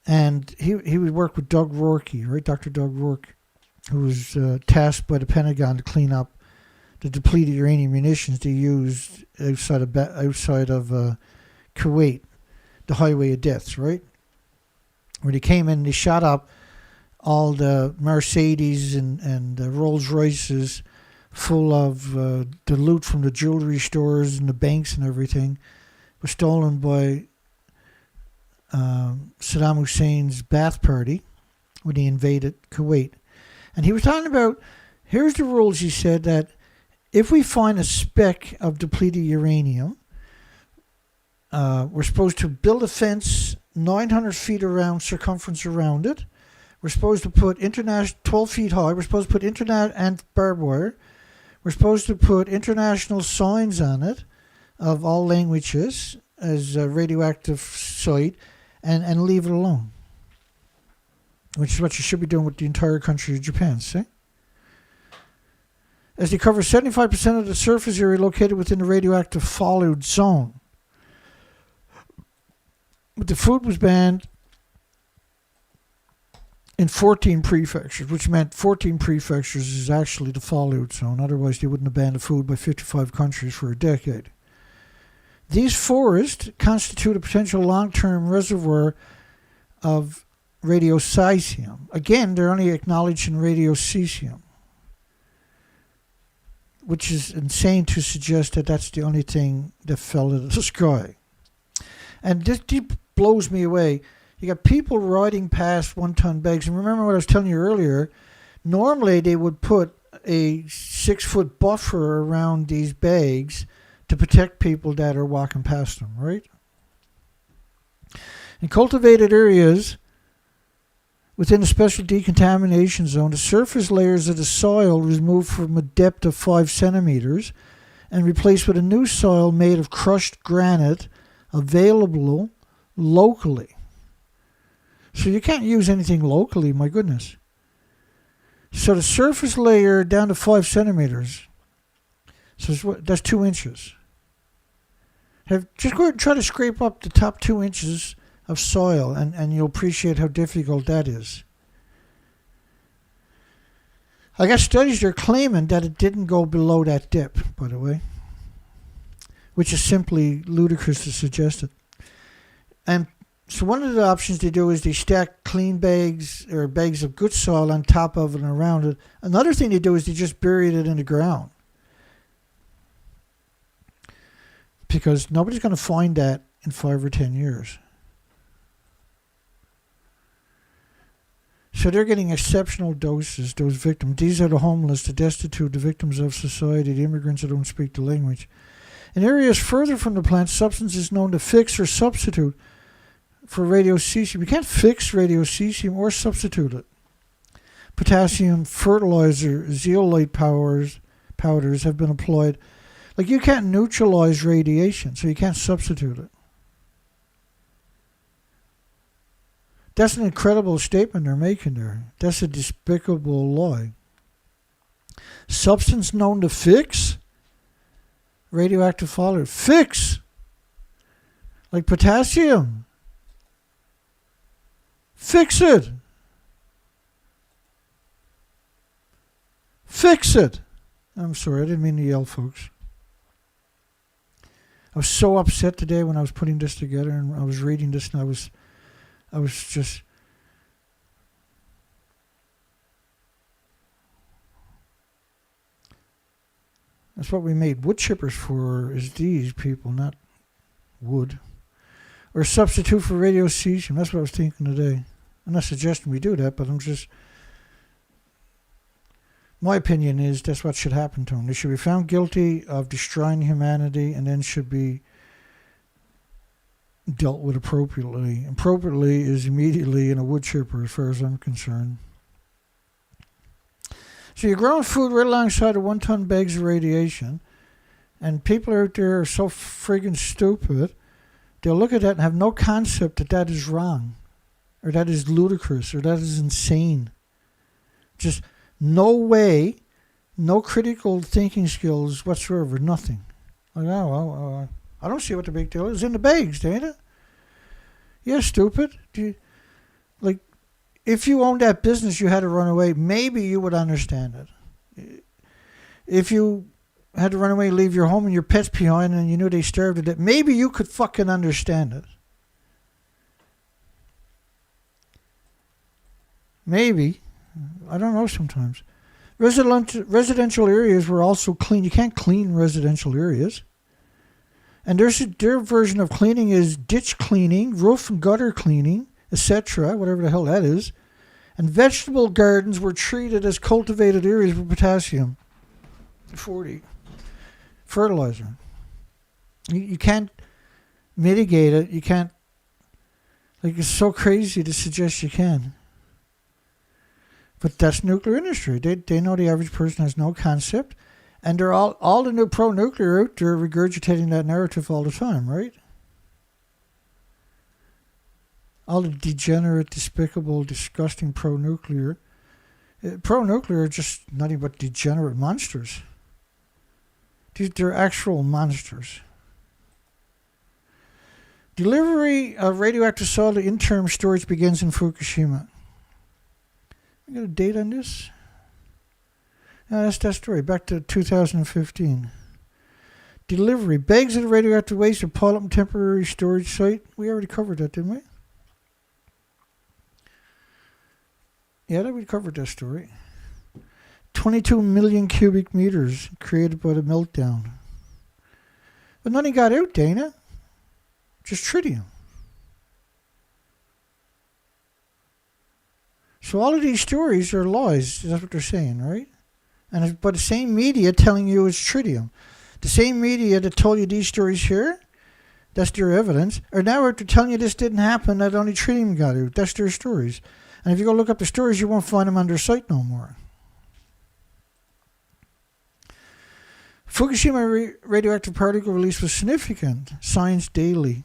and he would work with Doug Rourke, right, Dr. Doug Rourke, who was tasked by the Pentagon to clean up the depleted uranium munitions they used outside of Kuwait, the highway of death, right? Where they came in, they shot up all the Mercedes and Rolls Royces full of the loot from the jewelry stores and the banks and everything was stolen by Saddam Hussein's bath party when he invaded Kuwait. And he was talking about, here's the rules, he said, that if we find a speck of depleted uranium, we're supposed to build a fence 900 feet around circumference around it. We're supposed to put 12 feet high. We're supposed to put and barbed wire. We're supposed to put international signs on it of all languages as a radioactive site and leave it alone. Which is what you should be doing with the entire country of Japan, see? As they cover 75% of the surface area located within the radioactive fallout zone. But the food was banned in 14 prefectures, which meant 14 prefectures is actually the fallout zone. Otherwise, they wouldn't have banned the food by 55 countries for a decade. These forests constitute a potential long-term reservoir of radiocesium. Again, they're only acknowledged in radiocesium, which is insane to suggest that that's the only thing that fell out of the sky. And this blows me away. You got people riding past one-ton bags. And remember what I was telling you earlier, normally they would put a 6-foot buffer around these bags to protect people that are walking past them, right? In cultivated areas within a special decontamination zone, the surface layers of the soil removed from a depth of 5 centimeters and replaced with a new soil made of crushed granite available locally. So you can't use anything locally, my goodness. So the surface layer down to 5 centimeters. So that's 2 inches. Just go ahead and try to scrape up the top 2 inches of soil, and you'll appreciate how difficult that is. I got studies that are claiming that it didn't go below that depth, by the way, which is simply ludicrous to suggest it. And so one of the options they do is they stack clean bags or bags of good soil on top of it and around it. Another thing they do is they just bury it in the ground, because nobody's going to find that in 5 or 10 years. So they're getting exceptional doses, those victims. These are the homeless, the destitute, the victims of society, the immigrants that don't speak the language. In areas further from the plant, substances known to fix or substitute for radiocesium. You can't fix radiocesium or substitute it. Potassium fertilizer, zeolite powders have been applied. Like, you can't neutralize radiation, so you can't substitute it. That's an incredible statement they're making there. That's a despicable lie. Substance known to fix radioactive fallout. Fix! Like potassium. Fix it! Fix it! I'm sorry, I didn't mean to yell, folks. I was so upset today when I was putting this together and I was reading this, and I was just... That's what we made wood chippers for, is these people, not wood. Or substitute for radiocesium. That's what I was thinking today. I'm not suggesting we do that, but I'm just... My opinion is that's what should happen to them. They should be found guilty of destroying humanity and then should be dealt with appropriately. Appropriately is immediately in a wood chipper as far as I'm concerned. So you're growing food right alongside of 1-ton bags of radiation, and people out there are so friggin' stupid, they'll look at that and have no concept that that is wrong, or that is ludicrous, or that is insane. Just no way, no critical thinking skills whatsoever, nothing. Like, oh, well, I don't see what the big deal is. It's in the bags, ain't it? Yeah, stupid. If you owned that business, you had to run away, maybe you would understand it. If you had to run away, leave your home and your pets behind, and you knew they starved to death, maybe you could fucking understand it. Maybe. I don't know sometimes. Residential areas were also clean. You can't clean residential areas. And their version of cleaning is ditch cleaning, roof and gutter cleaning, etc., whatever the hell that is. And vegetable gardens were treated as cultivated areas with potassium 40 fertilizer. You can't mitigate it. You can't, it's so crazy to suggest you can. But that's nuclear industry. They know the average person has no concept. And they're all the new pro-nuclear out there regurgitating that narrative all the time, right? All the degenerate, despicable, disgusting pro-nuclear. Pro-nuclear are just nothing but degenerate monsters. They're actual monsters. Delivery of radioactive soil to interim storage begins in Fukushima. I got a date on this? No, that's that story. Back to 2015. Delivery. Bags of the radioactive waste are piled up in temporary storage site. We already covered that, didn't we? Yeah, we covered that story. 22 million cubic meters created by the meltdown. But nothing got out, Dana. Just tritium. So all of these stories are lies. That's what they're saying, right? And it's by the same media telling you it's tritium. The same media that told you these stories here, that's their evidence, are now after telling you this didn't happen, that only tritium got out. That's their stories. And if you go look up the stories, you won't find them on their site no more. Fukushima radioactive particle release was significant. Science Daily.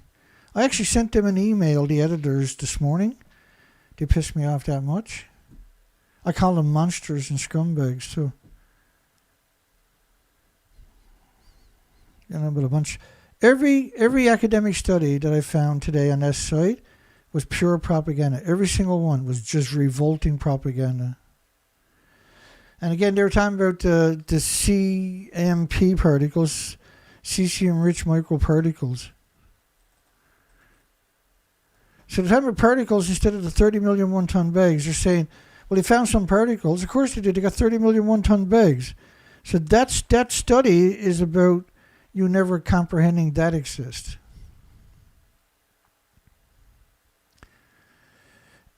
I actually sent them an email, the editors, this morning. They pissed me off that much. I call them monsters and scumbags too. But a bunch. Every academic study that I found today on that site was pure propaganda. Every single one was just revolting propaganda. And again, they were talking about the CMP particles, cesium-rich microparticles. So the type of particles, instead of the 30 million 1-ton bags, they're saying, well, they found some particles. Of course they did. They got 30 million 1-ton bags. So that study is about you never comprehending that exists.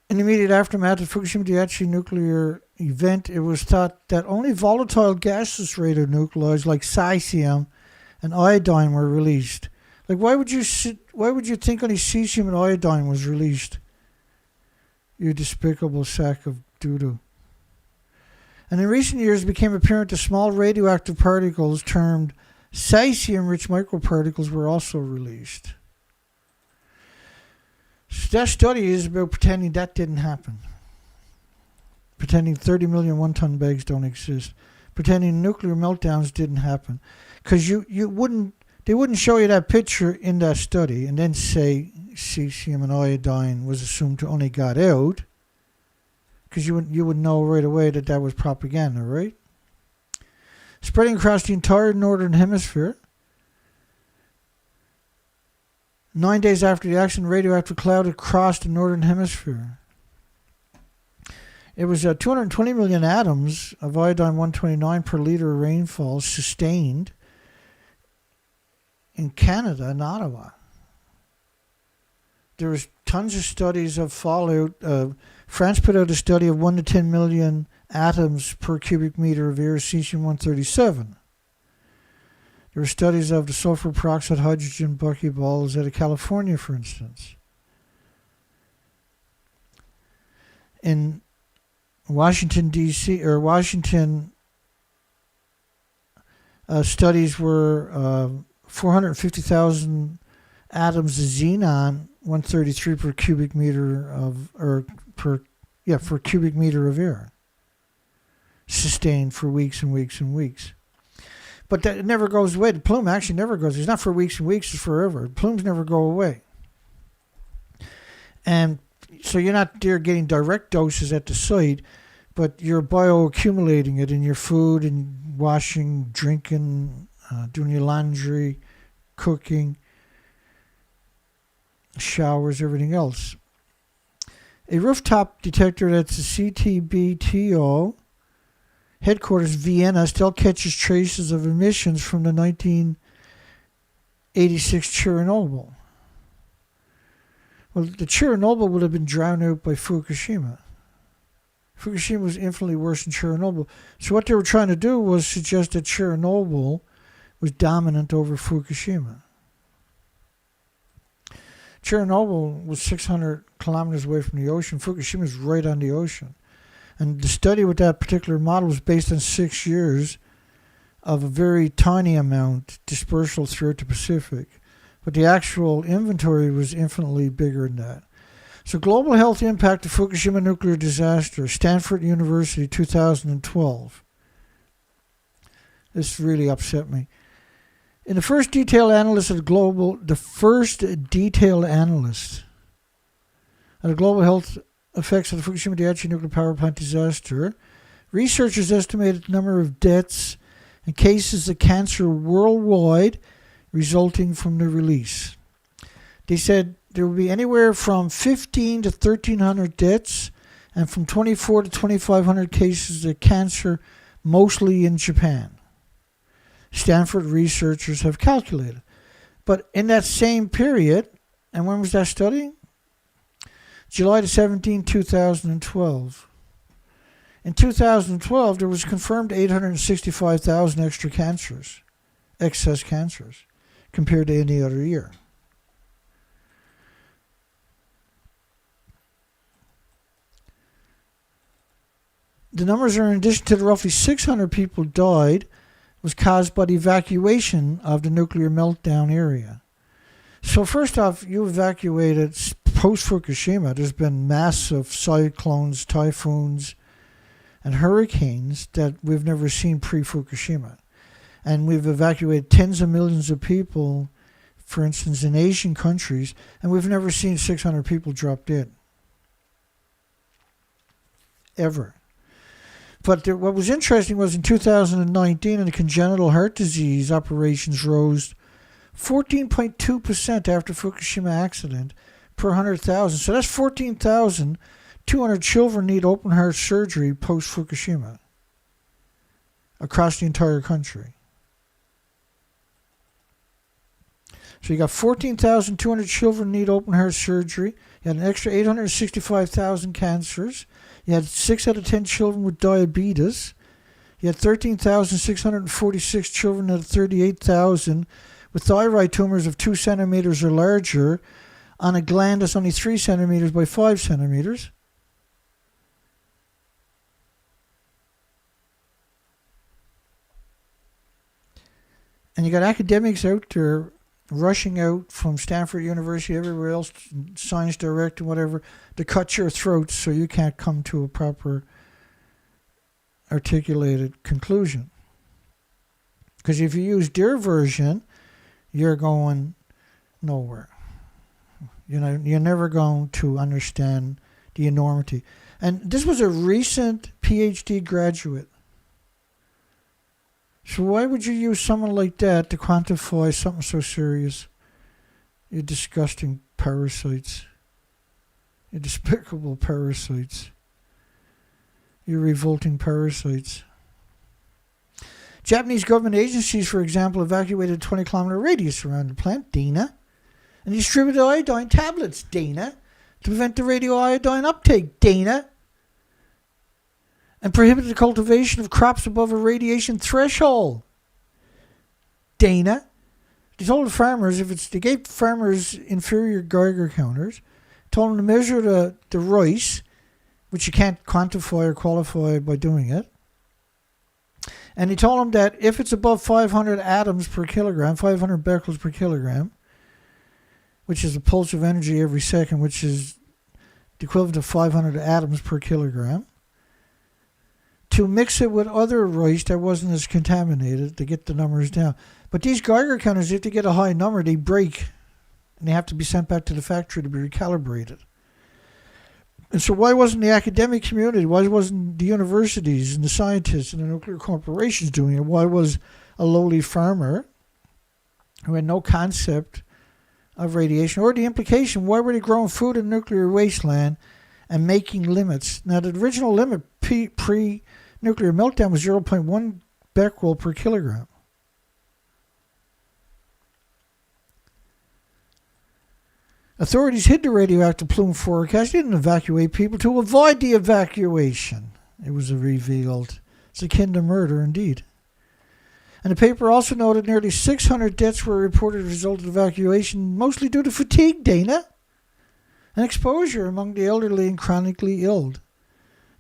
In the immediate aftermath of Fukushima Daiichi nuclear event, it was thought that only volatile gases radionuclides like cesium and iodine were released. Like, why would you think only cesium and iodine was released? You despicable sack of doo-doo. And in recent years, it became apparent that small radioactive particles termed cesium-rich microparticles were also released. So that study is about pretending that didn't happen. Pretending 30 million one-ton bags don't exist. Pretending nuclear meltdowns didn't happen. Because they wouldn't show you that picture in that study and then say cesium and iodine was assumed to only got out. Because you would know right away that was propaganda, right? Spreading across the entire northern hemisphere. 9 days after the accident, radioactive cloud had crossed the northern hemisphere. It was 220 million atoms of iodine-129 per liter of rainfall sustained in Canada and Ottawa. There was tons of studies of fallout. France put out a study of 1 to 10 million atoms per cubic meter of air, cesium-137. There were studies of the sulfur peroxide hydrogen buckyballs out of California, for instance. In Washington, D.C., or Washington, studies were 450,000 atoms of xenon, 133 per cubic meter per cubic meter of air, sustained for weeks and weeks and weeks. But that it never goes away. The plume actually never goes. It's not for weeks and weeks. It's forever. The plumes never go away. And so you're not there getting direct doses at the site, but you're bioaccumulating it in your food and washing, drinking, doing your laundry, cooking, showers, everything else. A rooftop detector that's the CTBTO headquarters, Vienna, still catches traces of emissions from the 1986 Chernobyl. Well, the Chernobyl would have been drowned out by Fukushima. Fukushima was infinitely worse than Chernobyl. So what they were trying to do was suggest that Chernobyl was dominant over Fukushima. Chernobyl was 600 kilometers away from the ocean. Fukushima was right on the ocean. And the study with that particular model was based on 6 years of a very tiny amount dispersal throughout the Pacific. But the actual inventory was infinitely bigger than that. So global health impact of Fukushima nuclear disaster, Stanford University, 2012. This really upset me. In the first detailed analyst of the global health effects of the Fukushima Daiichi nuclear power plant disaster, researchers estimated the number of deaths and cases of cancer worldwide resulting from the release. They said there will be anywhere from 15 to 1,300 deaths and from 24 to 2,500 cases of cancer, mostly in Japan. Stanford researchers have calculated. But in that same period, and when was that study? July 17, 2012. In 2012, there was confirmed 865,000 excess cancers, compared to any other year. The numbers are in addition to the roughly 600 people died was caused by the evacuation of the nuclear meltdown area. So first off, you evacuated post-Fukushima. There's been massive cyclones, typhoons, and hurricanes that we've never seen pre-Fukushima. And we've evacuated tens of millions of people, for instance, in Asian countries, and we've never seen 600 people drop dead. Ever. But what was interesting was in 2019, in the congenital heart disease, operations rose 14.2% after Fukushima accident per 100,000. So that's 14,200 children need open heart surgery post-Fukushima across the entire country. So you got 14,200 children need open heart surgery. You had an extra 865,000 cancers. You had 6 out of 10 children with diabetes. You had 13,646 children out of 38,000 with thyroid tumors of 2 centimeters or larger on a gland that's only 3 centimeters by 5 centimeters. And you got academics out there rushing out from Stanford University, everywhere else, Science Direct and whatever, to cut your throats so you can't come to a proper articulated conclusion. Because if you use their version, you're going nowhere. You're never going to understand the enormity. And this was a recent PhD graduate. So why would you use someone like that to quantify something so serious? You disgusting parasites. You despicable parasites. You revolting parasites. Japanese government agencies, for example, evacuated a 20-kilometer radius around the plant, Dana, and distributed iodine tablets, Dana, to prevent the radioiodine uptake, Dana, and prohibited the cultivation of crops above a radiation threshold, Dana. They told the farmers, they gave farmers inferior Geiger counters, told them to measure the rice, which you can't quantify or qualify by doing it. And he told them that if it's above 500 atoms per kilogram, 500 becquerels per kilogram, which is a pulse of energy every second, which is the equivalent of 500 atoms per kilogram, to mix it with other rice that wasn't as contaminated to get the numbers down. But these Geiger counters, if they get a high number, they break, and they have to be sent back to the factory to be recalibrated. And so why wasn't the academic community, why wasn't the universities and the scientists and the nuclear corporations doing it? Why was a lowly farmer who had no concept of radiation or the implication, why were they growing food in nuclear wasteland and making limits? Now, the original limit pre-nuclear meltdown was 0.1 becquerel per kilogram. Authorities hid the radioactive plume forecast. They didn't evacuate people to avoid the evacuation. It was revealed. It's akin to murder, indeed. And the paper also noted nearly 600 deaths were reported as a result of evacuation, mostly due to fatigue, Dana, and exposure among the elderly and chronically ill.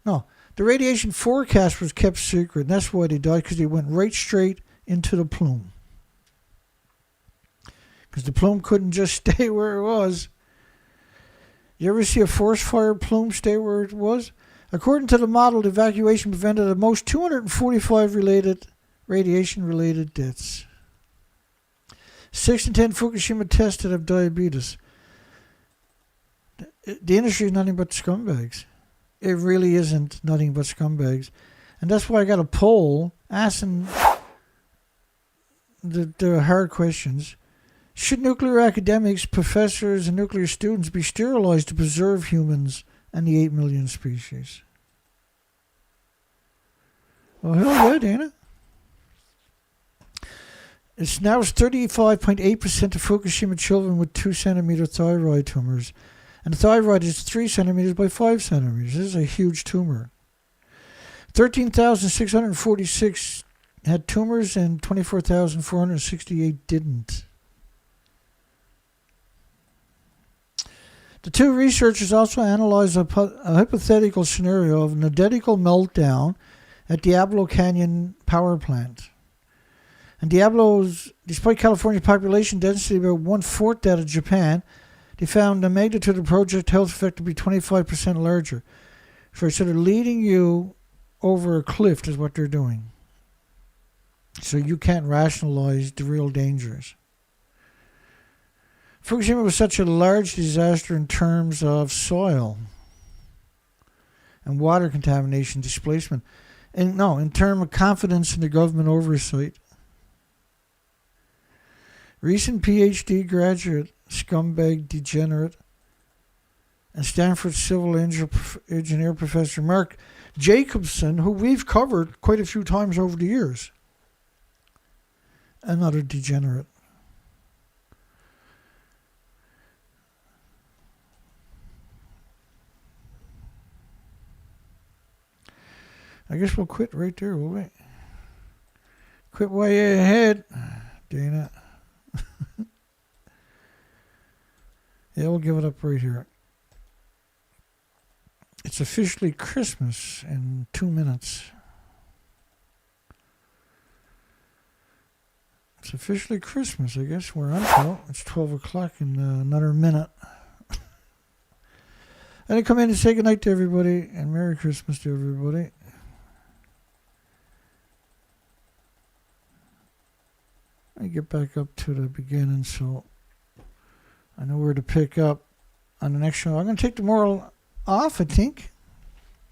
No, the radiation forecast was kept secret, and that's why they died, because they went right straight into the plume. Because the plume couldn't just stay where it was. You ever see a forest-fired plume stay where it was? According to the model, the evacuation prevented at most 245 radiation-related deaths. 6 in 10 Fukushima tested have diabetes. The industry is nothing but scumbags. It really isn't nothing but scumbags. And that's why I got a poll asking the hard questions. Should nuclear academics, professors, and nuclear students be sterilized to preserve humans and the 8 million species? Well, hell yeah, Dana. It's now 35.8% of Fukushima children with 2 centimeter thyroid tumors. And the thyroid is 3 centimeters by 5 centimeters. This is a huge tumor. 13,646 had tumors and 24,468 didn't. The two researchers also analyzed a hypothetical scenario of an identical meltdown at Diablo Canyon power plant. And Diablo's, despite California's population density about 1/4 that of Japan, they found the magnitude of the project health effect to be 25% larger. So they're leading you over a cliff is what they're doing. So you can't rationalize the real dangers. Fukushima was such a large disaster in terms of soil and water contamination, displacement. In terms of confidence in the government oversight. Recent PhD graduate, scumbag degenerate, and Stanford civil engineer professor Mark Jacobson, who we've covered quite a few times over the years. Another degenerate. I guess we'll quit right there, will we? Quit way ahead, Dana. Yeah, we'll give it up right here. It's officially Christmas in 2 minutes. It's officially Christmas, I guess. We're on till. It's 12 o'clock in another minute. And I come in and say goodnight to everybody and Merry Christmas to everybody. I get back up to the beginning so I know where to pick up on the next show. I'm going to take tomorrow off, I think.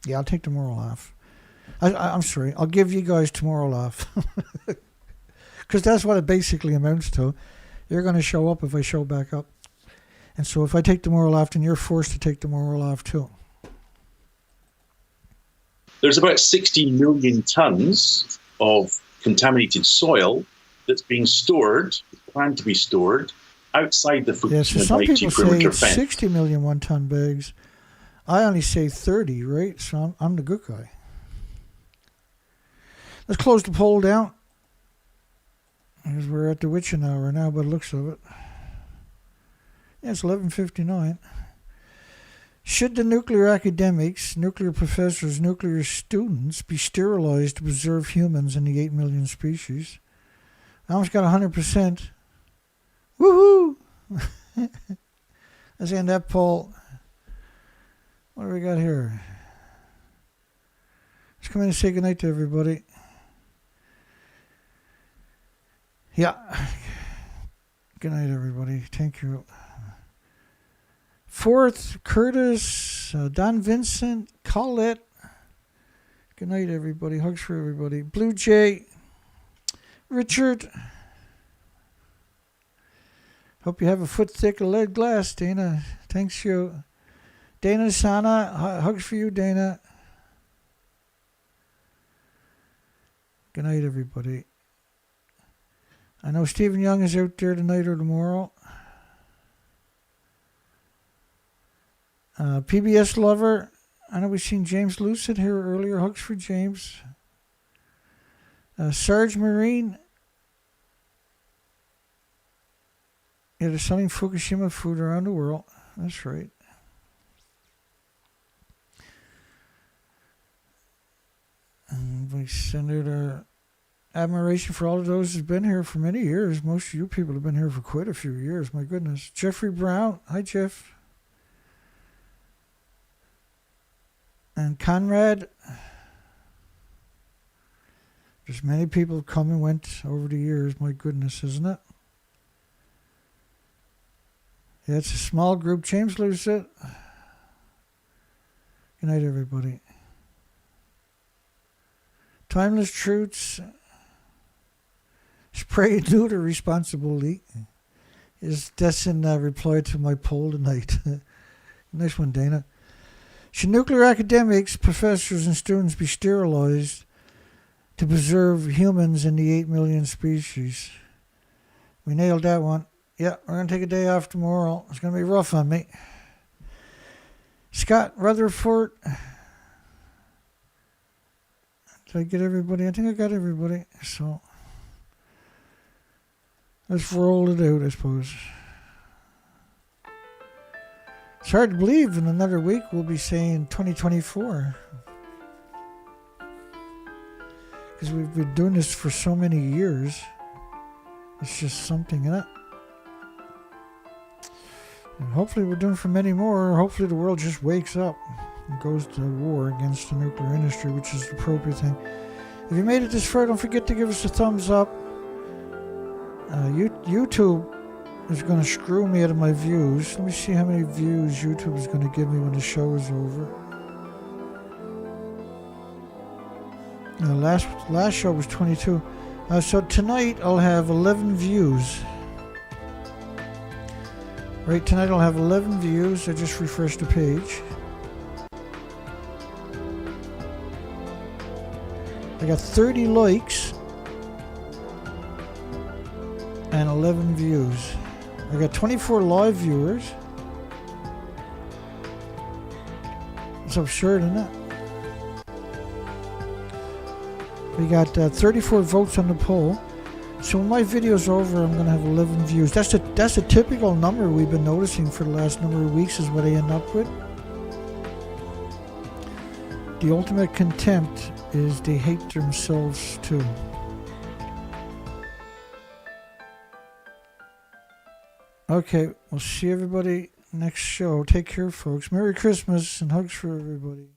Yeah, I'll take tomorrow off. I'm sorry. I'll give you guys tomorrow off. Because that's what it basically amounts to. You're going to show up if I show back up. And so if I take tomorrow off, then you're forced to take tomorrow off too. There's about 60 million tons of contaminated soil that's being stored, planned to be stored, outside the Fukushima so some Daiichi people perimeter say fence. 60 million one-ton bags. I only say 30, right? So I'm the good guy. Let's close the poll down. Because we're at the witching hour now by the looks of it. Yeah, it's 11:59. Should the nuclear academics, nuclear professors, nuclear students be sterilized to preserve humans in the 8 million species? I almost got 100%. Woohoo! Let's end that poll. What do we got here? Let's come in and say goodnight to everybody. Yeah. Good night, everybody. Thank you. Fourth, Curtis, Don Vincent, Colette. Good night, everybody. Hugs for everybody. Blue Jay, Richard. Hope you have a foot thick of lead glass, Dana. Thanks you. Dana Sana, hugs for you, Dana. Good night, everybody. I know Stephen Young is out there tonight or tomorrow. PBS Lover. I know we've seen James Lucid here earlier. Hugs for James. Sarge Marine. Yeah, they're selling Fukushima food around the world. That's right. And we send out our admiration for all of those who've been here for many years. Most of you people have been here for quite a few years. My goodness. Jeffrey Brown. Hi, Jeff. And Conrad. There's many people who come and went over the years. My goodness, isn't it? Yeah, it's a small group. James Lucid. Good night, everybody. Timeless Truths. Spray and neuter responsibly that's in reply to my poll tonight. Nice one, Dana. Should nuclear academics, professors, and students be sterilized to preserve humans in the 8 million species? We nailed that one. Yeah, we're going to take a day off tomorrow. It's going to be rough on me. Scott Rutherford. Did I get everybody? I think I got everybody. So let's roll it out, I suppose. It's hard to believe in another week we'll be saying 2024. Because we've been doing this for so many years. It's just something in it. And hopefully we're doing for many more. Hopefully the world just wakes up and goes to war against the nuclear industry, which is the appropriate thing. If you made it this far, don't forget to give us a thumbs up. YouTube is going to screw me out of my views. Let me see how many views YouTube is going to give me when the show is over. Last show was 22. So tonight I'll have 11 views. Right, tonight I'll have 11 views. I just refreshed the page. I got 30 likes and 11 views. I got 24 live viewers. It's absurd, isn't it? We got 34 votes on the poll. So when my video's over, I'm going to have 11 views. That's a typical number we've been noticing for the last number of weeks is what I end up with. The ultimate contempt is they hate themselves too. Okay, we'll see everybody next show. Take care, folks. Merry Christmas and hugs for everybody.